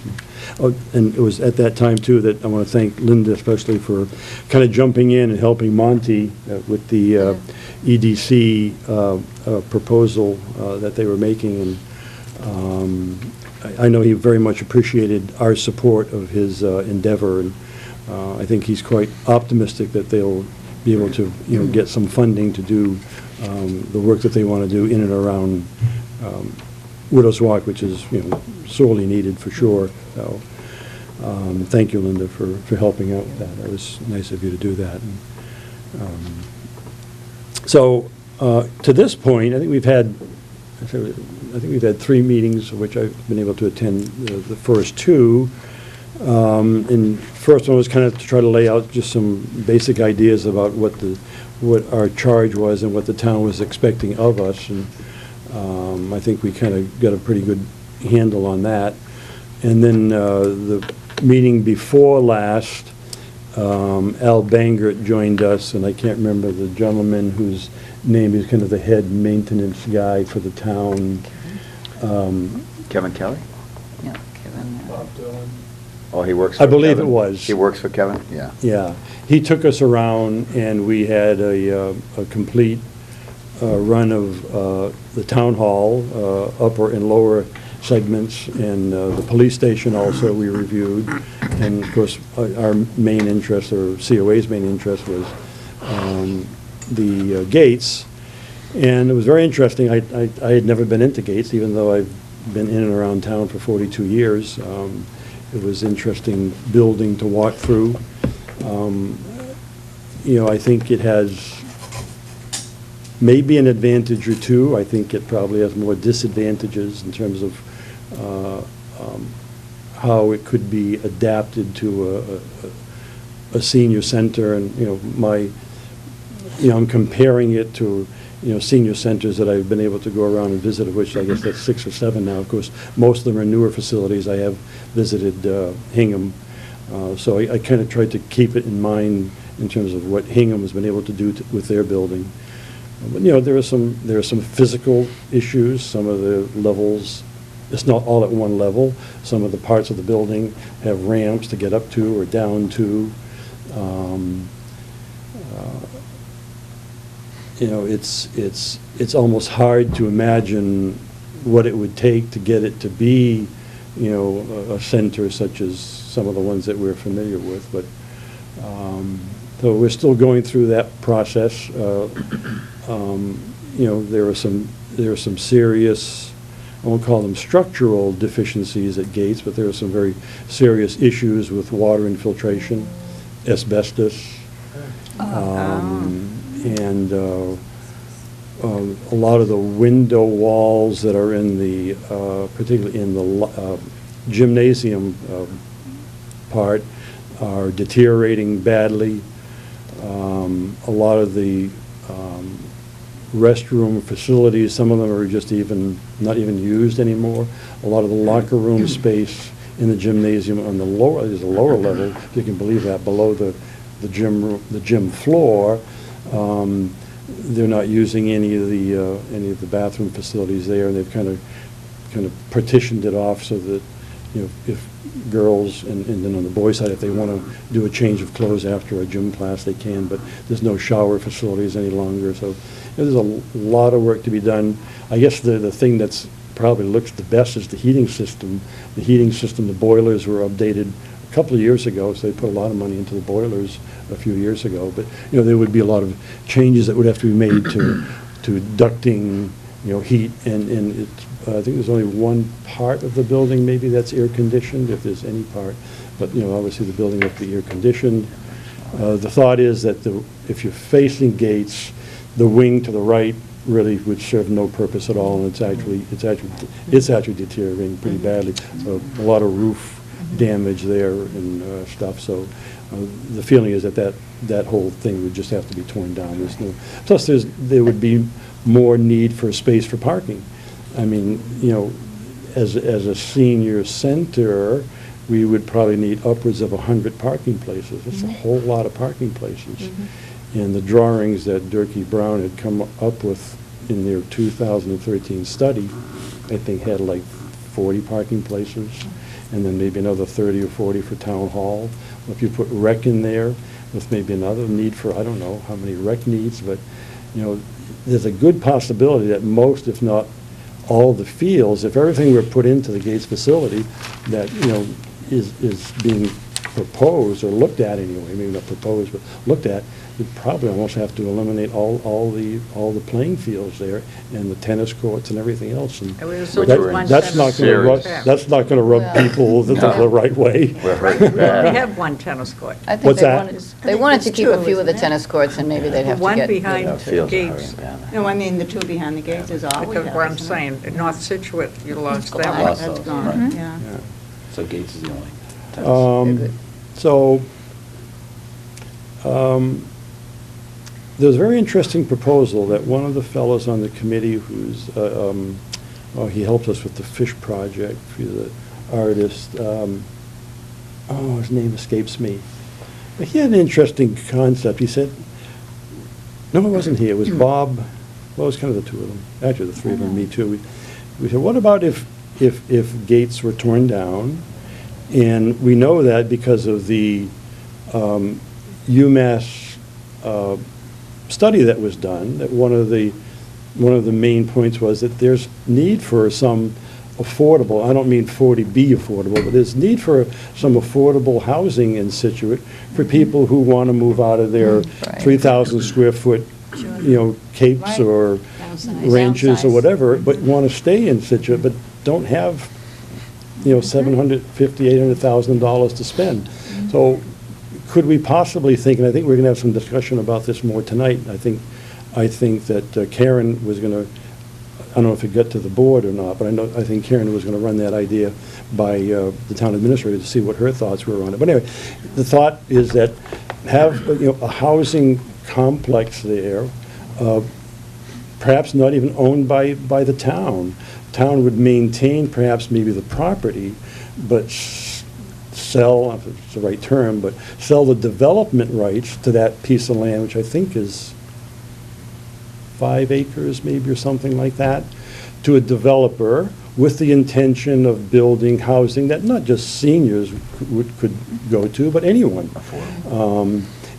Oh, and it was at that time, too, that I want to thank Linda especially for kind of jumping in and helping Monty with the EDC proposal that they were making. And I know he very much appreciated our support of his endeavor, and I think he's quite optimistic that they'll be able to, get some funding to do the work that they want to do in and around Widows Walk, which is, sorely needed for sure. So, thank you, Linda, for helping out with that. It was nice of you to do that. And, so, to this point, I think we've had 3 meetings, of which I've been able to attend the first 2. And first one was kind of to try to lay out just some basic ideas about what our charge was and what the town was expecting of us. And I think we kind of got a pretty good handle on that. And then the meeting before last, Al Bangert joined us, and I can't remember the gentleman whose name is kind of the head maintenance guy for the town. Kevin Kelly? No, Kevin. Oh, he works for I believe Kevin? it was. He works for Kevin? Yeah. Yeah, he took us around, and we had a complete run of the town hall, upper and lower segments, and the police station also we reviewed. And of course, our main interest, or COA's main interest, was the gates. And it was very interesting. I had never been into gates, even though I've been in and around town for 42 years. It was interesting building to walk through. I think it has maybe an advantage or two. I think it probably has more disadvantages in terms of how it could be adapted to a senior center. And, I'm comparing it to, senior centers that I've been able to go around and visit, of which I guess that's 6 or 7 now. Of course, most of them are newer facilities. I have visited Hingham. So I kind of tried to keep it in mind in terms of what Hingham has been able to do with their building. But, there are some physical issues. Some of the levels, it's not all at one level. Some of the parts of the building have ramps to get up to or down to. It's almost hard to imagine what it would take to get it to be, a center such as some of the ones that we're familiar with. But so we're still going through that process. There are some serious, I won't call them structural deficiencies at Gates, but there are some very serious issues with water infiltration, asbestos. And a lot of the window walls that are in the, particularly in the gymnasium part, are deteriorating badly. A lot of the restroom facilities, some of them are just not even used anymore. A lot of the locker room space in the gymnasium on the lower, there's a lower level, if you can believe that, below the gym floor, they're not using any of the bathroom facilities there, and they've kind of partitioned it off so that, if girls, and then on the boys' side, if they want to do a change of clothes after a gym class, they can, but there's no shower facilities any longer, so there's a lot of work to be done. I guess the thing that's probably looks the best is the heating system. The heating system, the boilers were updated a couple of years ago, so they put a lot of money into the boilers a few years ago, but, there would be a lot of changes that would have to be made to ducting, heat, and it's, I think there's only one part of the building maybe that's air-conditioned, if there's any part, but, obviously the building will be air-conditioned. The thought is that if you're facing Gates, the wing to the right really would serve no purpose at all, and it's actually deteriorating pretty badly. So a lot of roof damage there and stuff, so the feeling is that whole thing would just have to be torn down. Plus there would be more need for space for parking. I mean, as a senior center, we would probably need upwards of 100 parking places. It's a whole lot of parking places. And the drawings that Durkee Brown had come up with in their 2013 study, I think had like 40 parking places, and then maybe another 30 or 40 for town hall. If you put rec in there, with maybe another need for, I don't know how many rec needs, but, there's a good possibility that most, if not all the fields, if everything were put into the Gates facility that, is being proposed, or looked at anyway, maybe not proposed, but looked at, you'd probably almost have to eliminate all the playing fields there, and the tennis courts and everything else. And That's not going to rub people the right way. We only have one tennis court. I think What's they wanted to keep a two, few of the isn't it? tennis courts, and maybe they'd have to One get. behind Fields are Gates. hurrying down. No, I mean, the two behind the gates is all we have. Because what I'm isn't it? saying, North Scituate, you lost that Right, one. that's Right. gone, yeah. Yeah. So Gates is the only tennis. So, there's a very interesting proposal that one of the fellows on the committee who's, he helped us with the fish project, he's the artist, his name escapes me. But he had an interesting concept. He said, no, it wasn't he, it was Bob, well, it was kind of the two of them, actually the three of them, me too. We said, what about if Gates were torn down? And we know that because of the UMass study that was done, that one of the main points was that there's need for some affordable, I don't mean 40B affordable, but there's need for some affordable housing in Scituate for people who want to move out of their 3,000 square foot, capes Right. or Downsize. ranches or Downsize. whatever, but want to stay in Scituate, but don't have, $750,000, $800,000 to spend. So could we possibly think, and I think we're going to have some discussion about this more tonight, I think that Karen was going to, I don't know if it got to the board or not, but I think Karen was going to run that idea by the town administrator to see what her thoughts were on it. But anyway, the thought is that have, a housing complex there, perhaps not even owned by the town. Town would maintain perhaps maybe the property, but sell, if it's the right term, but sell the development rights to that piece of land, which I think is 5 acres maybe or something like that, to a developer with the intention of building housing that not just seniors could go to, but anyone.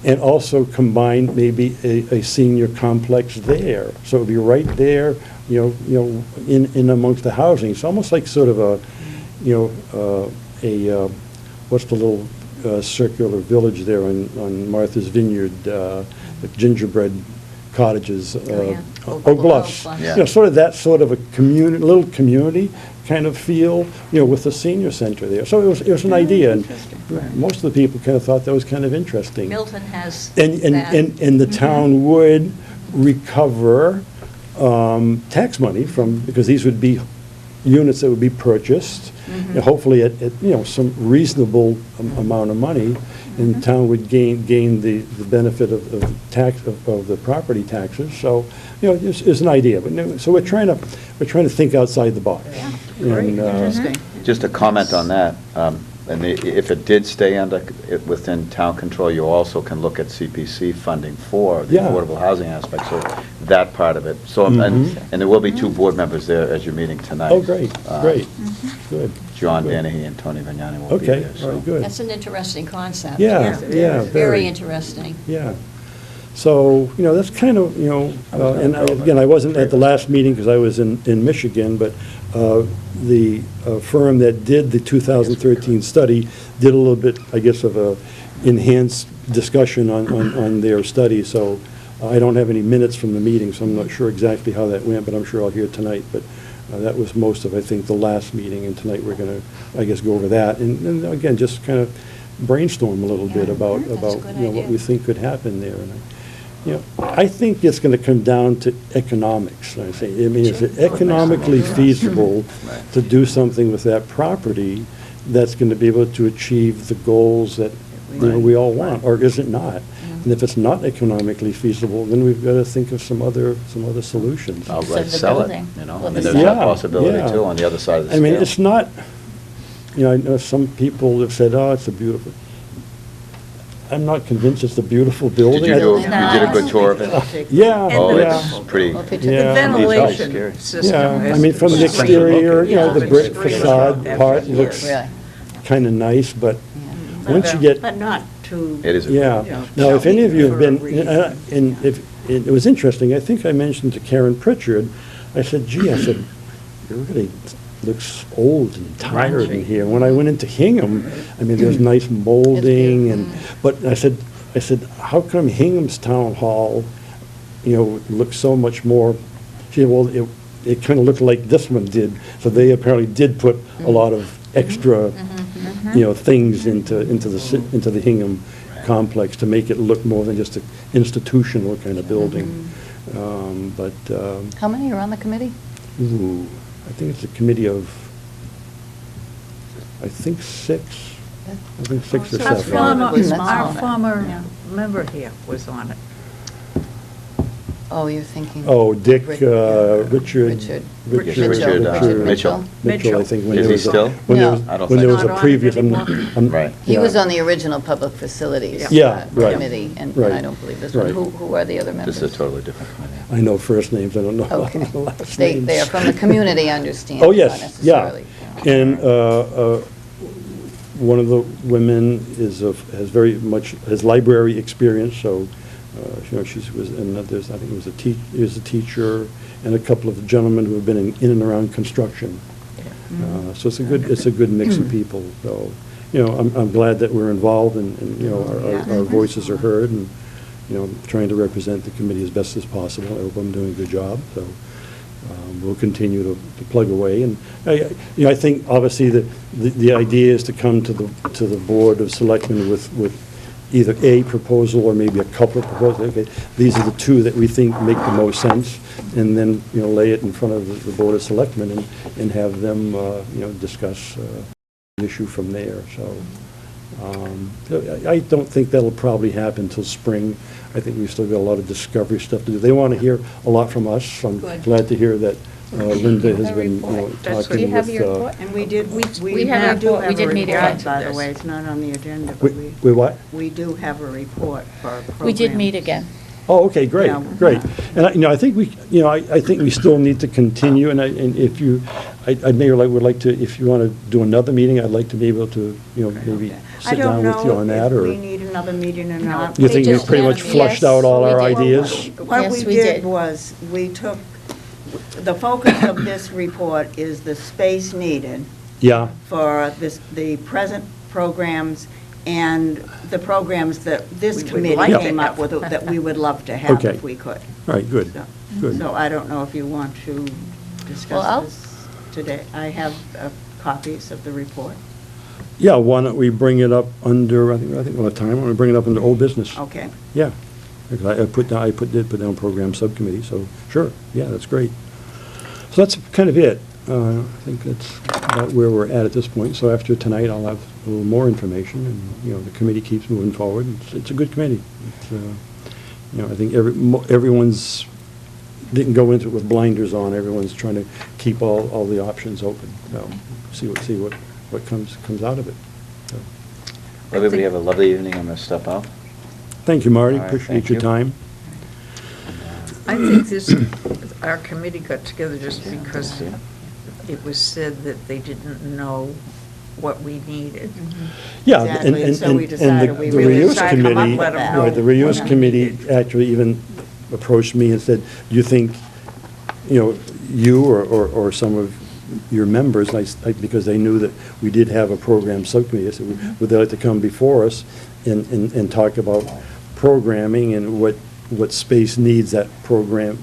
And also combine maybe a senior complex there. So it would be right there, in amongst the housing. It's almost like sort of what's the little circular village there on Martha's Vineyard, the gingerbread cottages, Oak Bluffs. Yeah. Sort of that sort of a community, little community kind of feel, with the senior center there. So it was an idea, and most of the people kind of thought that was kind of interesting. Milton has And the town would recover tax money because these would be units that would be purchased, Mm-hmm. and hopefully at, some reasonable amount of money, and Mm-hmm. town would gain the benefit of the property taxes. So, it's an idea, but so we're trying to think outside the box. And, Interesting. Just a comment on that, and if it did stay within town control, you also can look at CPC funding for the Yeah. affordable housing aspect, so that part of it. So, and there will be two board members there as you're meeting tonight. Oh, great, great, good. John Good. Danahy and Tony Vignani will be Okay, there. all so. right, good. That's an interesting concept. Yeah, yeah, Very interesting. Yeah. So, that's kind of, and again, I wasn't at the last meeting because I was in Michigan, but the firm that did the 2013 study did a little bit, I guess, of a enhanced discussion on their study. So I don't have any minutes from the meeting, so I'm not sure exactly how that went, but I'm sure I'll hear tonight. But that was most of, I think, the last meeting, and tonight we're going to, I guess, go over that. And again, just kind of brainstorm a little bit about, That's a good what idea. we think could happen there. And I think it's going to come down to economics. I mean, is it economically feasible Right. to do something with that property that's going to be able to achieve the goals that, we all want, or is it not? And if it's not economically feasible, then we've got to think of some other solutions. Outright the sell it, building. I Well, mean, the there's Yeah, that possibility yeah. too, on the other side of the I scale. mean, it's not, I know some people have said, oh, it's a beautiful, I'm not convinced it's a beautiful building. Did you did a good tour of it? Yeah, Oh, yeah. it's pretty, Well, picture- The Yeah. ventilation Scary. system. Yeah, I is- mean, from the is- exterior, Yeah, the it's brick great. facade Yeah. part Yeah. looks Really? kind of nice, but once you But get, not too. it is. yeah. Yeah. Now, if any of you have been, For a reason. and if, it was interesting, I think I mentioned to Karen Pritchard, I said, gee, it really looks old and tired in here. When I went into Hingham, I mean, there's nice molding, and, but I said, how come Hingham's Town Hall, looks so much more, she said, well, it kind of looked like this one did, so they apparently did put a lot of extra, things into the Hingham complex to make it look more than just an institutional kind of building. But, How many are on the committee? ooh, I think it's a committee of, I think 6. I think 6 or Our 7. relatively former, small. our former Yeah. member here was on it. Oh, you're thinking. Oh, Dick, Rick- Richard. Richard. Mitchell. Mitchell, I think. when Is there he was a- still? when there No. was- I don't When there think was so. a previous, Not on it anymore. Right. He was yeah. on the original Public Facilities Yeah, right. Committee, and Right. I don't believe this one. Right. Who are the other members? This is a totally different committee. I know first names, I don't know Okay. the last They names. are from the community, I understand. Oh, not yes, yeah. necessarily. And one of the women has library experience, so, she was, and there's, I think it was a teacher, and a couple of gentlemen who have been in and around construction. So it's a good mix of people, so, I'm glad that we're involved, and, our voices are heard, and, trying to represent the committee as best as possible. I hope I'm doing a good job, so we'll continue to plug away. And, I think, obviously, the idea is to come to the Board of Selectmen with either a proposal or maybe a couple of proposals. Okay, these are the two that we think make the most sense, and then, lay it in front of the Board of Selectmen and have them, discuss the issue from there, so. I don't think that'll probably happen until spring. I think we've still got a lot of discovery stuff to do. They want to hear a lot from us, so I'm Good. glad to hear that Linda has been, That's talking Do you have with. your report? And we did, we have a do report. have We did a meet report, again. by the way, it's not on the agenda, but We what? we do have a report for our program. We did meet again. Oh, okay, great, Yeah. great. And, I think I think we still need to continue, and if you, I maybe would like to, if you want to do another meeting, I'd like to be able to, maybe sit down with you on that, I don't know or if we need another meeting or not. you think We we've just pretty had much a- flushed yes, out all we our did. ideas? What Yes, we we did did. was, we took, the focus of this report is the space needed Yeah, for the present programs and the programs that this We would committee like to came up have. with, that we would love to have Okay. if we could. all right, good, So- good. So I don't know if you want to Well, discuss this today. I have copies of the report. Yeah, why don't we bring it up under, I think we'll have time, why don't we bring it up under old business? Okay. Yeah, because did put down program subcommittee, so, sure, yeah, that's great. So that's kind of it. I think that's about where we're at this point. So after tonight, I'll have a little more information, and, you know, the committee keeps moving forward. It's a good committee. It's, you know, I think everyone's, didn't go into it with blinders on. Everyone's trying to keep all the options open. So see what comes out of it. So, Well, everybody have a lovely evening. I'm going to step out. thank you, Marty. All right, Appreciate thank your you. time. I think this, our committee got together just because it was said that they didn't know what we needed. Yeah, Exactly, and so we the decided we the really reuse decided to committee, let 'em know right, the reuse what we committee needed. actually even approached me and said, do you think, you know, you or some of your members, because they knew that we did have a program subcommittee, I said, would they like to come before us and talk about programming and what space needs that program,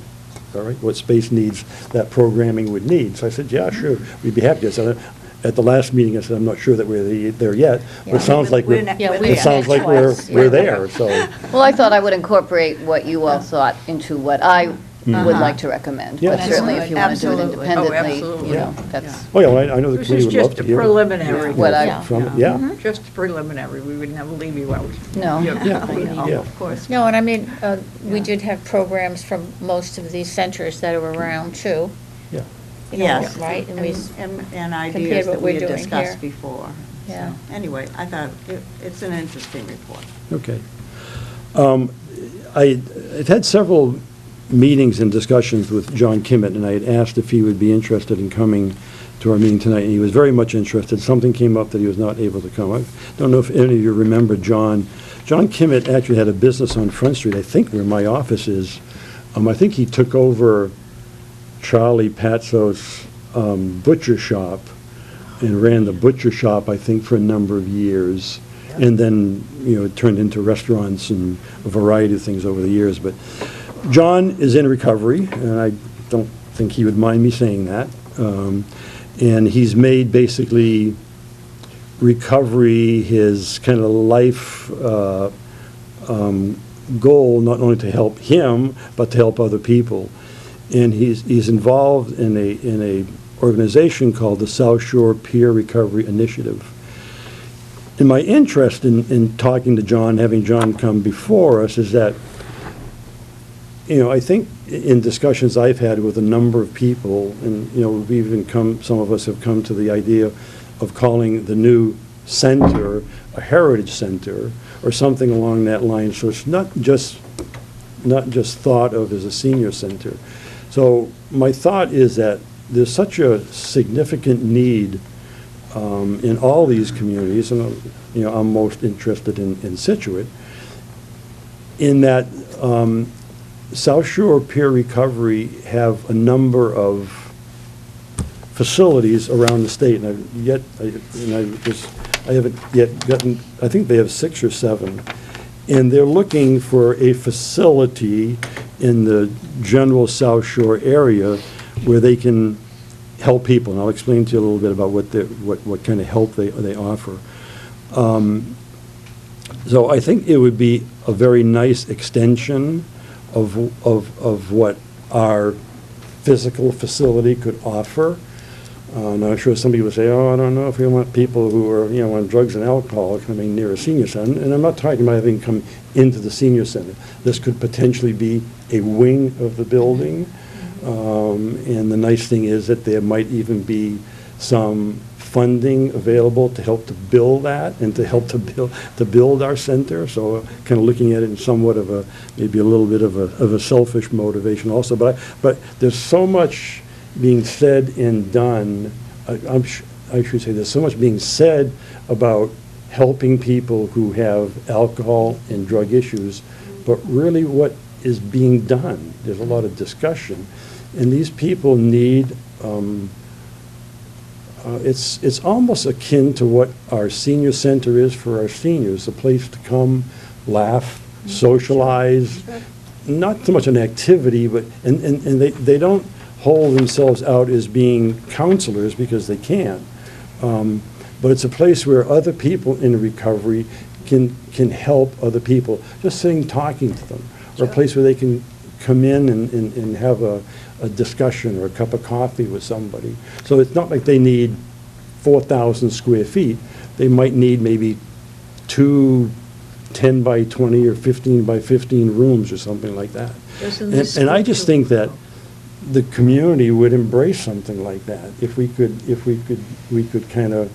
all right, what space needs that programming would need. So I said, yeah, sure, we'd be happy to. So at the last meeting, I said, I'm not sure that we're there yet, but it sounds like We're we're, not- Yeah, we're we it there. sounds like twice. we're Yeah. there, so. Well, I thought I would incorporate what you all thought into what I would like to recommend. Yeah. But certainly if you want to do it Absolutely. independently, absolutely. you know, that's Oh, yeah, well, I know the This committee is would love just to a hear. preliminary. what I, Yeah. From, yeah, Just preliminary, we would never leave you out. no. You Yeah. know. Yeah. Of course. No, and I mean, we did have programs from most of these centers that are around, too. yeah. You know, Yes. Right? And we, And ideas compared what that we we're had doing discussed here. before. So, Yeah. Anyway, I thought it's an interesting report. Okay. I'd had several meetings and discussions with John Kimmett, and I had asked if he would be interested in coming to our meeting tonight, and he was very much interested. Something came up that he was not able to come. I don't know if any of you remember John. John Kimmett actually had a business on Front Street, I think where my office is. I think he took over Charlie Patso's butcher shop and ran the butcher shop, I think, for a number of years. And then, you know, it turned into restaurants and a variety of things over the years. But John is in recovery, and I don't think he would mind me saying that. And he's made basically recovery his kind of life goal, not only to help him, but to help other people. And he's involved in a organization called the South Shore Peer Recovery Initiative. And my interest in talking to John, having John come before us, is that, you know, I think in discussions I've had with a number of people, and, you know, we've even some of us have come to the idea of calling the new center a heritage center or something along that line. So it's not just thought of as a senior center. So my thought is that there's such a significant need in all these communities, and, you know, I'm most interested in Scituate, in that South Shore Peer Recovery have a number of facilities around the state, and I haven't yet gotten, I think they have 6 or 7, and they're looking for a facility in the general South Shore area where they can help people, and I'll explain to you a little bit about what kind of help they offer. So I think it would be a very nice extension of what our physical facility could offer. And I'm sure some people say, oh, I don't know if we want people who are, you know, on drugs and alcohol coming near a senior center. And I'm not talking about having come into the senior center. This could potentially be a wing of the building. And the nice thing is that there might even be some funding available to help to build that and to help to build our center. So kind of looking at it in somewhat of a, maybe a little bit of a selfish motivation also. But there's so much being said and done. I should say there's so much being said about helping people who have alcohol and drug issues, but really what is being done, there's a lot of discussion. And these people need, it's almost akin to what our senior center is for our seniors, a place to come, laugh, socialize, not so much an activity, but, and they don't hold themselves out as being counselors because they can't. But it's a place where other people in recovery can help other people, just sitting talking to them, or a place where they can come in and have a discussion or a cup of coffee with somebody. So it's not like they need 4,000 square feet. They might need maybe 2 10 by 20 or 15 by 15 rooms or something like that. Doesn't this And I speak just to- think that the community would embrace something like that, if we could kind of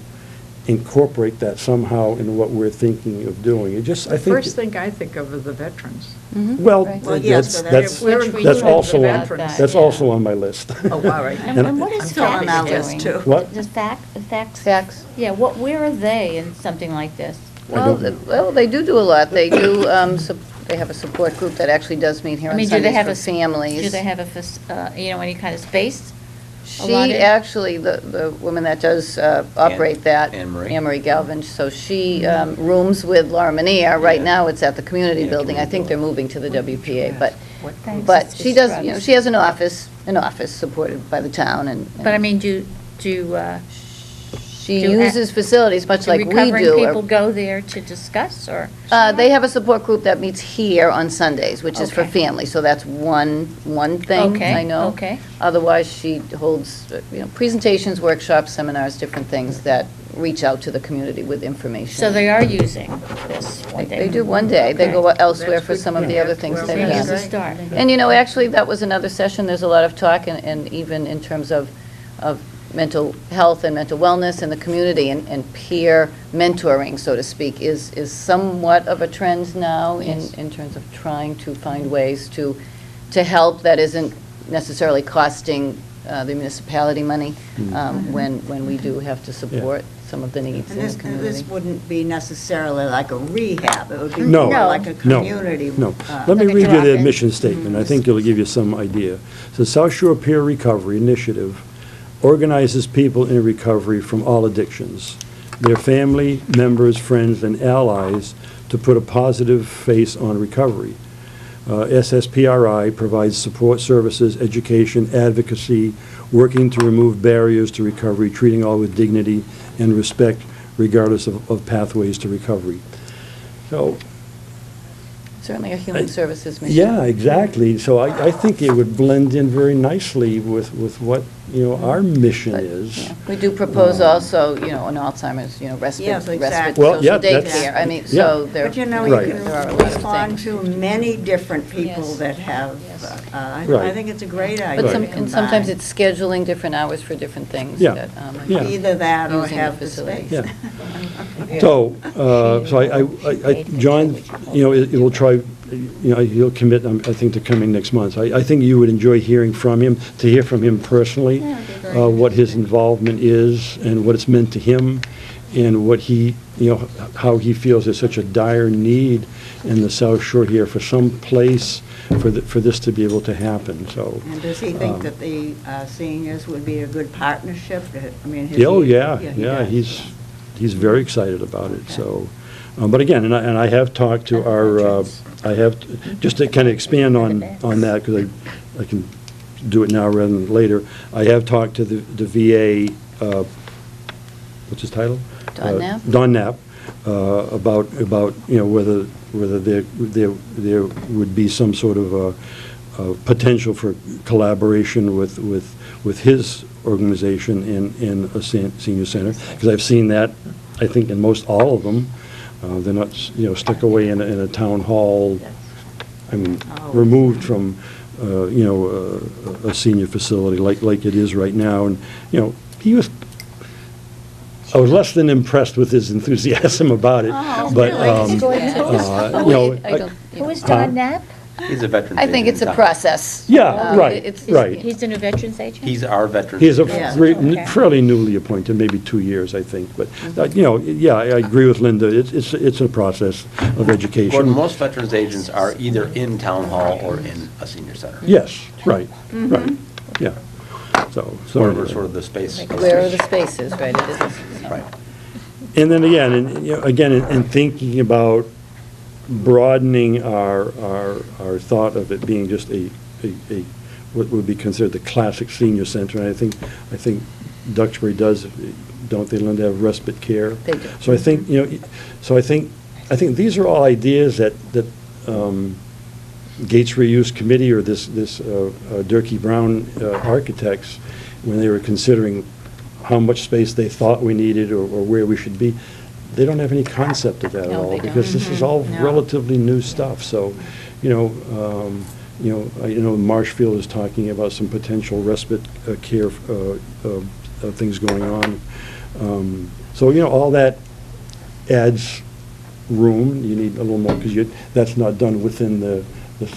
incorporate that somehow in what we're thinking of doing. It just, I The think. first thing I think of are the veterans. Well, Right. Well, yes, so that's, we're that's including also, the on- veterans. that's also on my list. Oh, all right. And what is Still on our FACS list, doing? too. What? Does FACS? Facts. Yeah, where are they in something like this? Well, don't know. well, they do a lot. They do, they have a support group that actually does meet here I on mean, do they Sundays have for a families. Do they have any kind of space? She allotted? actually, the woman that does operate that. Anne Marie. Anne Marie Galvin, so she rooms with Laura Menier. Right now, it's at the community Yeah, building. I community think they're moving to the WPA, but, Thanks. but It's she does, drugs. you know, she has an office supported by the town and. But I mean, do She do- uses facilities much like we recovering do. people go there to discuss, or? They have a support group that meets here on Sundays, which is for Okay. families, so that's one thing, Okay, I know. okay. Otherwise, she holds, presentations, workshops, seminars, different things that reach out to the community with information. So they are using this one day? They do one day, they go Okay. elsewhere That's for good. some of the other things Well, they've Maybe it's done. a start. And, actually, that was another session, there's a lot of talk, and even in terms of mental health and mental wellness in the community, and peer mentoring, so to speak, is somewhat of a trend now in terms of trying to find ways to help that isn't necessarily costing the municipality money, when we do have to support some of the needs And in this, the and this community. wouldn't be necessarily like a rehab, it would be No. more like a No, community. no. uh, Let me Like a read you the drop-in. mission statement. I think it'll give you some idea. The South Shore Peer Recovery Initiative organizes people in recovery from all addictions, their family, members, friends, and allies to put a positive face on recovery. SSPRI provides support services, education, advocacy, working to remove barriers to recovery, treating all with dignity and respect regardless of pathways to recovery. So, Certainly a human services mission. yeah, exactly. So I think it would blend in very nicely with what, our mission But, is. yeah, we do propose also, an Alzheimer's, respite, Yes, respite exactly. Well, yeah, social that's- daycare. I mean, yeah. so there. But you know, Right. you there are a can lot of respond things. to many different people Yes. that have, I Right. think it's a great idea. But to and sometimes combine it's scheduling different hours for different things. Yeah. that, Yeah. Either that or using the have the facilities. space. Yeah. So, John, it will try, he'll commit, I think, to coming next month. I think you would enjoy hearing from him, to hear from him personally, what his involvement is and what it's meant to him, and what he, how he feels there's such a dire need in the South Shore here for some place for this to be able to happen, so. And does he think that the seniors would be a good partnership? I mean, has Oh, he- yeah, he yeah, does. he's very excited about it, so. But again, and I have talked to our, just to kind of expand on that, because I can do it now rather than later. I have talked to the VA, what's his title? Don Knapp? Don Knapp, about, whether there would be some sort of a potential for collaboration with his organization in a senior center, because I've seen that, I think, in most all of them. They're not, stuck away in a town hall, I mean, removed from, a senior facility like it is right now. And, I was less than impressed with his enthusiasm about it, but, Who is Don Knapp? He's a veteran. I think it's a process. Yeah, right, It's- right. He's the new veterans agent? He's our veteran. He's a Yeah. Okay. fairly newly appointed, maybe 2 years, I think. But, yeah, I agree with Linda. It's a process of Gordon, education. most veterans agents are either in town hall or in a senior center. Yes, right, right, yeah. So. Or sort of the space. Where are the spaces, right? It isn't. Right. And then again, in thinking about broadening our thought of it being just a what would be considered the classic senior center, and I think Duxbury does, don't they, Linda, have respite care? They do. So I think, I think these are all ideas that Gates Reuse Committee or this Durkee Brown architects, when they were considering how much space they thought we needed or where we should be, they don't have any concept of that at No, all, they don't. because this is all No. relatively new stuff. So, Marshfield is talking about some potential respite care things going on. So, all that adds room. You need a little more, because that's not done within the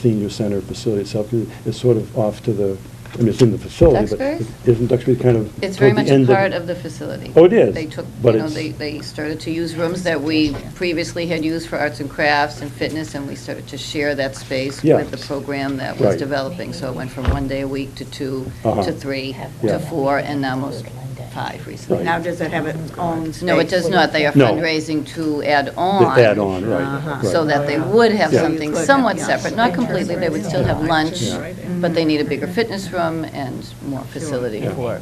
senior center facility itself. It's sort of off to the, it's in the facility, Duxbury? but isn't Duxbury kind of It's very toward much the a end part of the facility. Oh, it is, They took, but you know, it's- they started to use rooms that we previously had used for arts and crafts and fitness, and we started to share that space Yeah. with the program that was Right. developing. So it went from 1 day a week to 2, Uh-huh. to 3, Yeah. to 4, and now most 5 recently. Right. Now, does it have its own space? No, it does not. They are No. fundraising to add on. The add-on, right, Uh-huh. right. So that they would have Yeah. something You could somewhat have, separate, not completely, they would still have lunch, Yeah. but they need a bigger fitness room and more facility Yeah. for,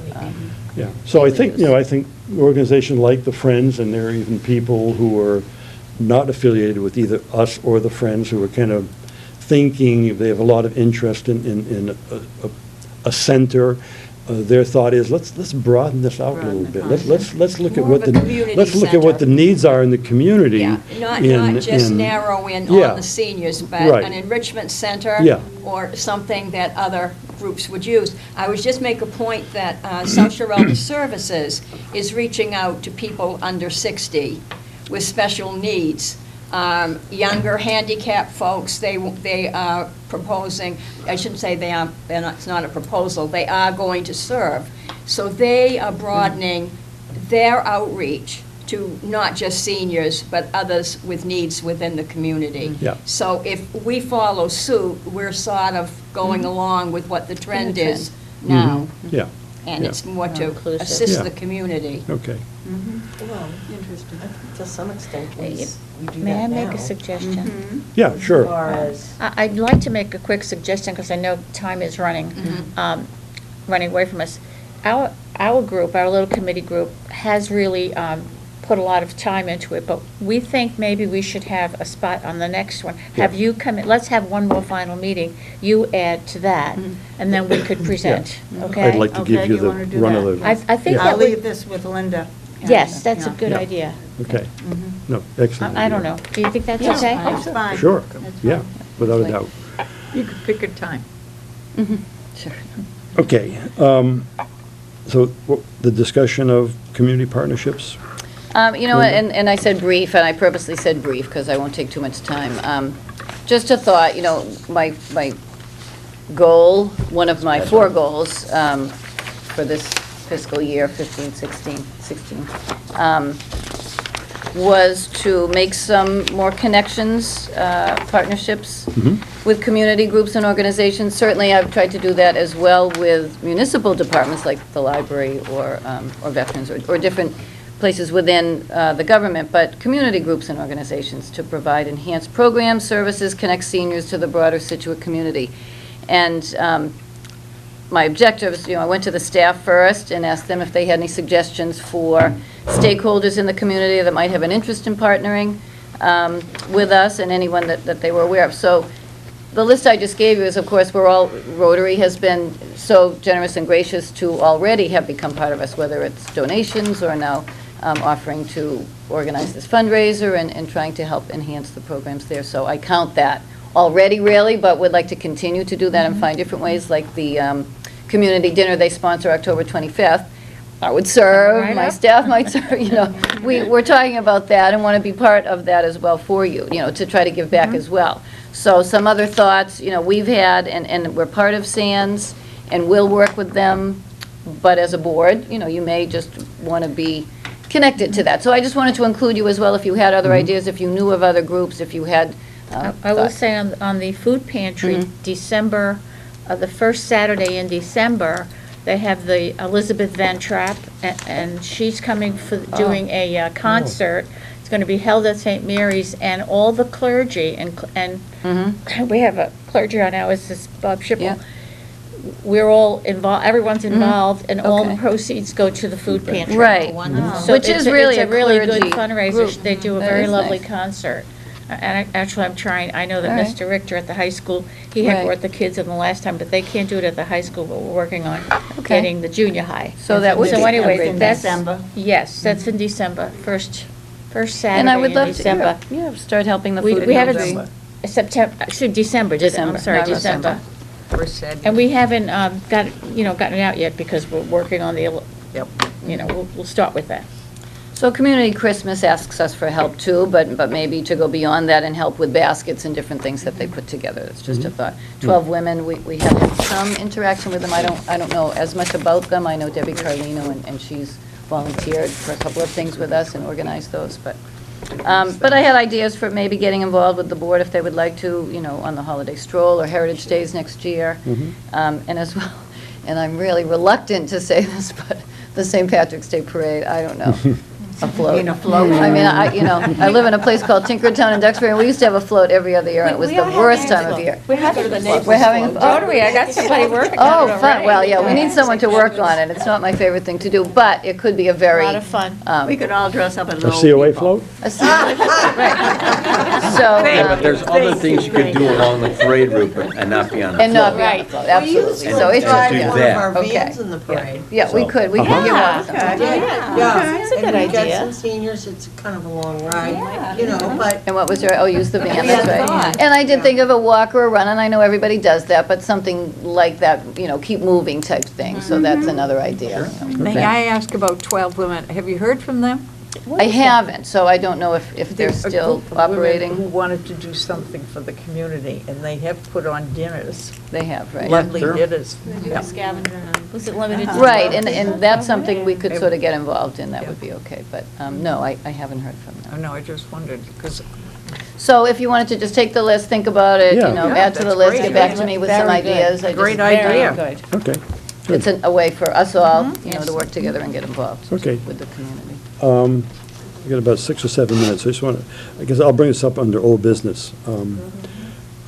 Yeah, so I think, I think organizations like the Friends, and there are even people who are not affiliated with either us or the Friends, who are kind of thinking, they have a lot of interest in a center. Their thought is, let's broaden this out a little bit. Let's look at More what of a the, community let's look at what the center. needs are in the community. Yeah, not just narrow in Yeah. on the seniors, but Right. an enrichment center. Yeah. Or something that other groups would use. I would just make a point that South Shore Elder Services is reaching out to people under 60 with special needs. Younger handicapped folks, they are proposing, I shouldn't say it's not a proposal, they are going to serve. So they are broadening their outreach to not just seniors, but others with needs within the community. Yeah. So if we follow suit, we're sort of going along with what the trend is now. Yeah, And yeah. it's more to Inclusive. assist Yeah. the community. okay. Well, interesting. To some extent, we do that May I make now. a suggestion? Yeah, As sure. far as, I'd like to make a quick suggestion, because I know time is running away from us. Our group, our little committee group, has really put a lot of time into it, but we think maybe we should have a spot on the next one. Have Yeah. you come in, let's have one more final meeting, you add to that, and then we could present, okay? I'd like to give Okay, you do you the wanna do run of that? the. I think Yeah. that I'll would, leave this with Linda. yes, that's a Yeah. good Yeah. idea. Okay. No, excellent. I don't idea. know, do you think that's Yeah, okay? It's fine. Sure, That's yeah, fine. without a doubt. You could pick a time. sure. Okay, so the discussion of community partnerships? You know, and I said brief, and I purposely said brief, because I won't take too much time. Just a thought, my goal, one of my 4 goals for this fiscal year, 15, 16, was to make some more connections, partnerships with community groups and organizations. Certainly, I've tried to do that as well with municipal departments like the library or veterans or different places within the government, but community groups and organizations to provide enhanced programs, services, connect seniors to the broader Scituate community. And my objectives, I went to the staff first and asked them if they had any suggestions for stakeholders in the community that might have an interest in partnering with us and anyone that they were aware of. So the list I just gave you is, of course, Rotary has been so generous and gracious to already have become part of us, whether it's donations or now offering to organize this fundraiser and trying to help enhance the programs there. So I count that already, really, but would like to continue to do that and find different ways, like the community dinner they sponsor October 25th. I would serve, Right my up. staff might serve, we're talking about that and want to be part of that as well for you, to try to give back as well. So some other thoughts, we've had, and we're part of SANS, and we'll work with them, but as a board, you may just want to be connected to that. So I just wanted to include you as well, if you had other ideas, if you knew of other groups, if you had I will thoughts. say on the food pantry, December, the first Saturday in December, they have the Elizabeth Van Trapp, and she's coming for doing a concert. It's going to be held at St. Mary's, and all the clergy, and we have a clergy on now, is this Bob Schipper. Yeah. We're all involved, everyone's involved, and all the Okay. proceeds go to the food pantry. Right. So Which it's is really it's a really good clergy fundraiser. group. They do a That very is lovely nice. concert. And actually, I'm trying, I know All that right. Mr. Richter at the high school, he had Right. brought the kids in the last time, but they can't do it at the high school, but we're working on Okay. getting the junior high. So that would So be anyway, great. that's. December? Yes, that's in December, first And I would Saturday in love to, December. yeah, start helping the We food we pantry. haven't, September, December, December, I'm sorry, not December. First Saturday. And we haven't gotten it out yet because we're working on the, Yep. we'll start with that. So Community Christmas asks us for help too, but maybe to go beyond that and help with baskets and different things that they put together. It's just a thought. 12 women, we have had some interaction with them. I don't know as much about them. I know Debbie Carlino, and she's volunteered for a couple of things with us and organized those, but I had ideas for maybe getting involved with the board if they would like to, on the holiday stroll or Heritage Days next year. And as well, and I'm really reluctant to say this, but the St. Patrick's Day Parade, I don't know. A float. In a float. I mean, I live in a place called Tinkertown in Duxbury, and we used to have a float every other year, and it was the worst time of year. We're having We're having, Rotary, I got somebody working on it oh, fun, already. well, yeah, we need someone to work on it. It's not my favorite thing to do, but it could be a A very. lot of fun. We could all dress up as A little COA people. float? A COA float, right. So. Yeah, but there's other things you could do along the parade route and not be on the And not float. be on the Right. float, We absolutely. usually So it's drive just, do one that. of our Okay. vans in the parade. yeah, we could get Yeah. one. Yeah, That's a good and we get idea. some seniors, it's kind of a long ride, Yeah. but And what was your, use the van, We that's had right. fun. And I did think of a walk or a run, and I know everybody does that, but something like that, keep moving type thing, so that's another idea. May I ask about 12 women? Have you heard from them? I haven't, so I don't know if they're There's a still group of women Who operating. wanted to do something for the community, and they have put on dinners, They have, right. lovely dinners. Do Yeah. the scavenger hunt. Was it limited to? Right, and that's something we could sort of get involved in, that would be okay, but, no, I haven't heard from Oh, them. no, I just wondered, because So if you wanted to just take the list, think about it, Yeah. Yeah, add to the that's list, great. get back to me with some Very good. ideas. I just- Great Very idea. good. Okay. It's a way for us all, to work together and get involved Okay. with the community. We've got about 6 or 7 minutes. I just want to, I guess I'll bring this up under old business.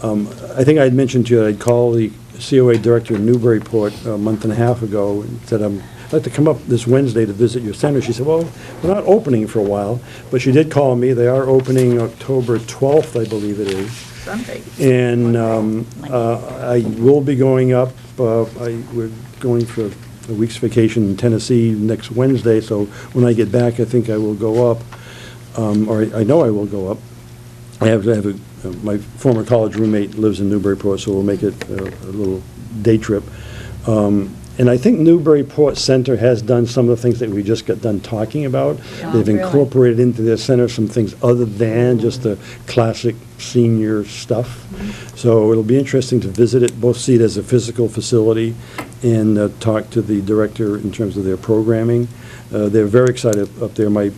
I think I had mentioned to you, I'd call the COA director in Newburyport a month and a half ago and said, I'd like to come up this Wednesday to visit your center. She said, well, we're not opening for a while, but she did call me. They are opening October 12th, I believe it is. Sunday. And I will be going up, we're going for a week's vacation in Tennessee next Wednesday, so when I get back, I think I will go up, or I know I will go up. I have my former college roommate lives in Newburyport, so we'll make it a little day trip. And I think Newburyport Center has done some of the things that we just got done talking about. They've incorporated into their center some things other than just the classic senior stuff. So it'll be interesting to visit it, both see it as a physical facility and talk to the director in terms of their programming. They're very excited up there. My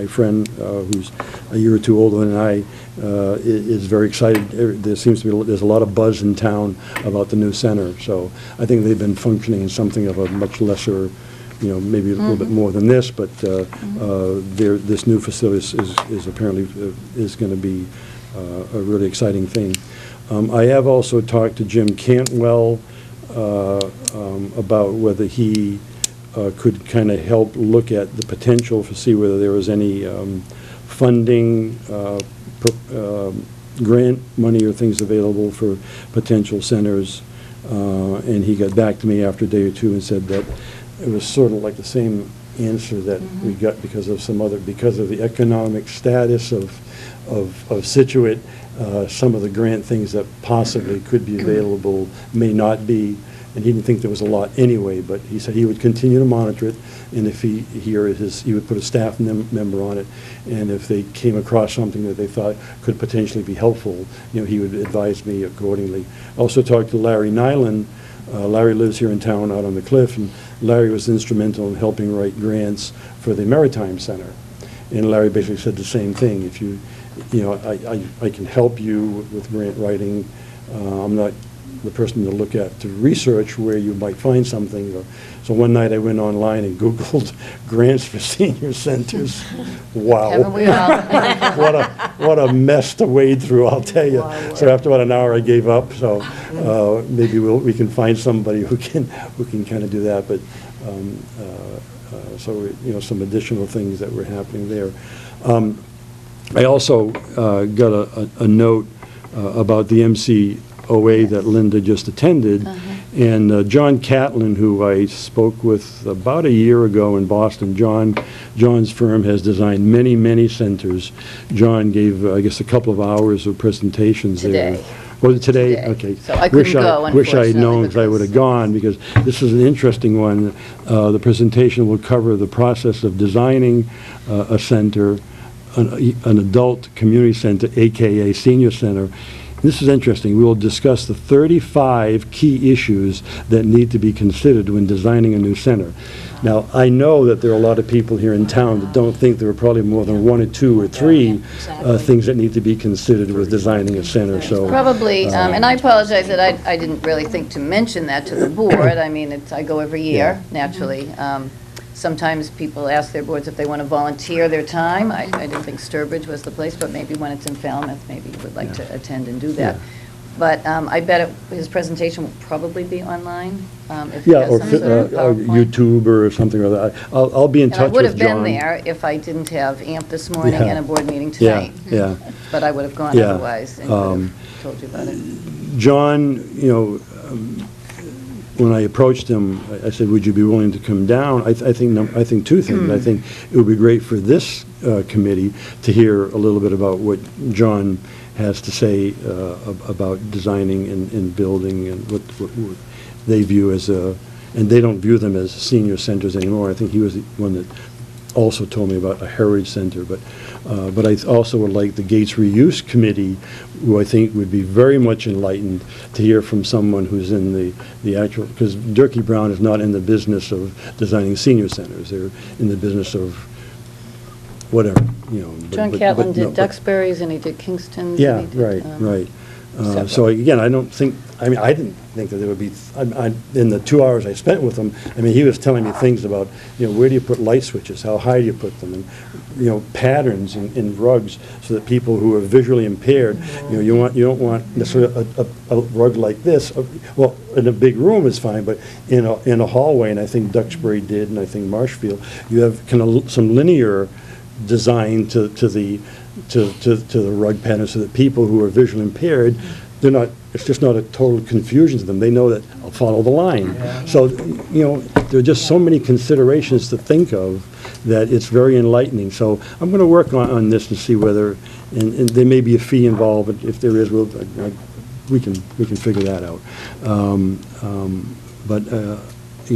friend, who's a year or two older than I, is very excited. There seems to be, there's a lot of buzz in town about the new center. So I think they've been functioning in something of a much lesser, maybe a little bit more than this, but this new facility is apparently is going to be a really exciting thing. I have also talked to Jim Cantwell about whether he could kind of help look at the potential to see whether there was any funding, grant money or things available for potential centers. And he got back to me after a day or two and said that it was sort of like the same answer that we got because of the economic status of Scituate. Some of the grant things that possibly could be available may not be, and he didn't think there was a lot anyway, but he said he would continue to monitor it, and if he would put a staff member on it, and if they came across something that they thought could potentially be helpful, he would advise me accordingly. Also talked to Larry Nyland. Larry lives here in town out on the cliff, and Larry was instrumental in helping write grants for the Maritime Center. And Larry basically said the same thing. If I can help you with grant writing. I'm not the person to look at to research where you might find something. So one night I went online and Googled grants for senior centers. Wow. Haven't we all? What a mess to wade through, I'll tell you. So after about an hour, I gave up. So maybe we can find somebody who can kind of do that. But so some additional things that were happening there. I also got a note about the MCOA that Linda just attended, and John Catlin, who I spoke with about a year ago in Boston, John's firm has designed many, many centers. John gave, I guess, a couple of hours of presentations there. Today. Was it today? Today. Okay. So I couldn't go, Wish I had known, because I unfortunately, would have gone, because this is an interesting one. The presentation will cover the process of designing a center, an adult community center, AKA senior center. This is interesting. We will discuss the 35 key issues that need to be considered when designing a new center. Now, I know that there are a lot of people here in town that don't think there are probably more than 1 or 2 or 3 things that need to be considered with designing a center, so. Probably, and I apologize that I didn't really think to mention that to the board. I mean, I go every year, naturally. Sometimes people ask their boards if they want to volunteer their time. I didn't think Sturbridge was the place, but maybe when it's in Falmouth, maybe you would like to attend and do that. Yeah. But I bet his presentation will probably be online. If he Yeah, has or some sort of PowerPoint. YouTube or something or that. I'll be in And I touch would with have John. been there if I didn't have AMP this morning Yeah. and a board meeting Yeah, tonight. yeah. But I would have gone Yeah. otherwise and could have told you about it. John, when I approached him, I said, would you be willing to come down? I think 2 things. I think it would be great for this committee to hear a little bit about what John has to say about designing and building and what they view as and they don't view them as senior centers anymore. I think he was the one that also told me about a heritage center, but I also would like the Gates Reuse Committee, who I think would be very much enlightened to hear from someone who's in the actual, because Durkee Brown is not in the business of designing senior centers. They're in the business of whatever, John Catlin did Duxbury's and he did Kingston's. Yeah, and he did, right. several. So again, I didn't think that there would be, in the 2 hours I spent with him, he was telling me things about, where do you put light switches, how high do you put them, and, patterns in rugs, so that people who are visually impaired, you don't want necessarily a rug like this. Well, in a big room is fine, but in a hallway, and I think Duxbury did, and I think Marshfield, you have kind of some linear design to the rug pattern, so that people who are visually impaired, it's just not a total confusion to them. They know that I'll follow the line. So, there are just so many considerations to think of that it's very enlightening. So I'm going to work on this and see whether, and there may be a fee involved, but if there is, we can figure that out.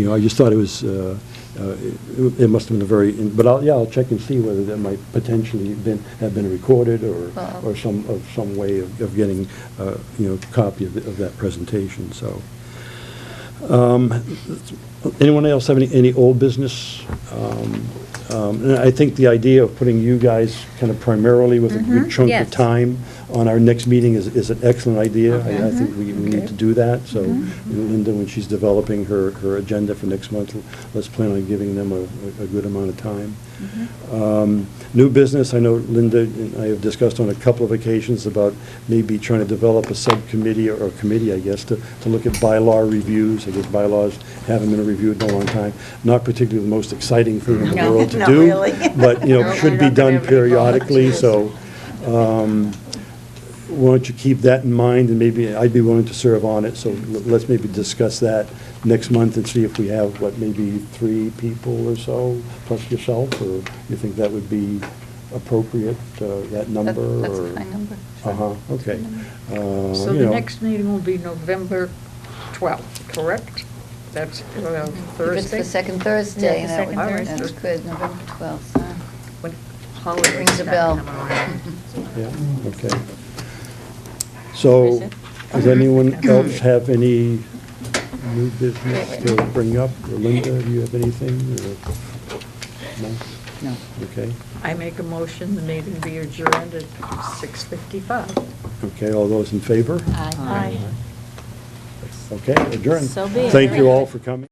I just thought it was, it must have been a very, but I'll check and see whether that might potentially have been recorded or some way of getting, copy of that presentation, so. Anyone else have any old business? And I think the idea of putting you guys kind of primarily with a good chunk yes. of time on our next meeting is an excellent idea. I think we need to do that. So Linda, when she's developing her agenda for next month, let's plan on giving them a good amount of time. New business, I know Linda and I have discussed on a couple of occasions about maybe trying to develop a subcommittee or a committee, I guess, to look at bylaw reviews. I guess bylaws haven't been reviewed in a long time. Not particularly the most exciting thing in the world to not do. really. But, should be done periodically, so why don't you keep that in mind, and maybe I'd be willing to serve on it, so let's maybe discuss that next month and see if we have, maybe 3 people or so, plus yourself, or you think that would be appropriate, that number? That's or- a high number. Okay. So the next meeting will be November 12th, correct? That's If it's Thursday? the second Thursday, Yeah, the that second would, Thursday. that's good, November 12th. When holidays Rings a start bell. coming around. Yeah, okay. So, does anyone else have any new business to bring up? Or Linda, do you have anything? Or- No? No. Okay. I make a motion, the meeting be adjourned at 6:55. Okay, all those in favor? Aye. Okay, adjourned. So be it. Thank you all for coming.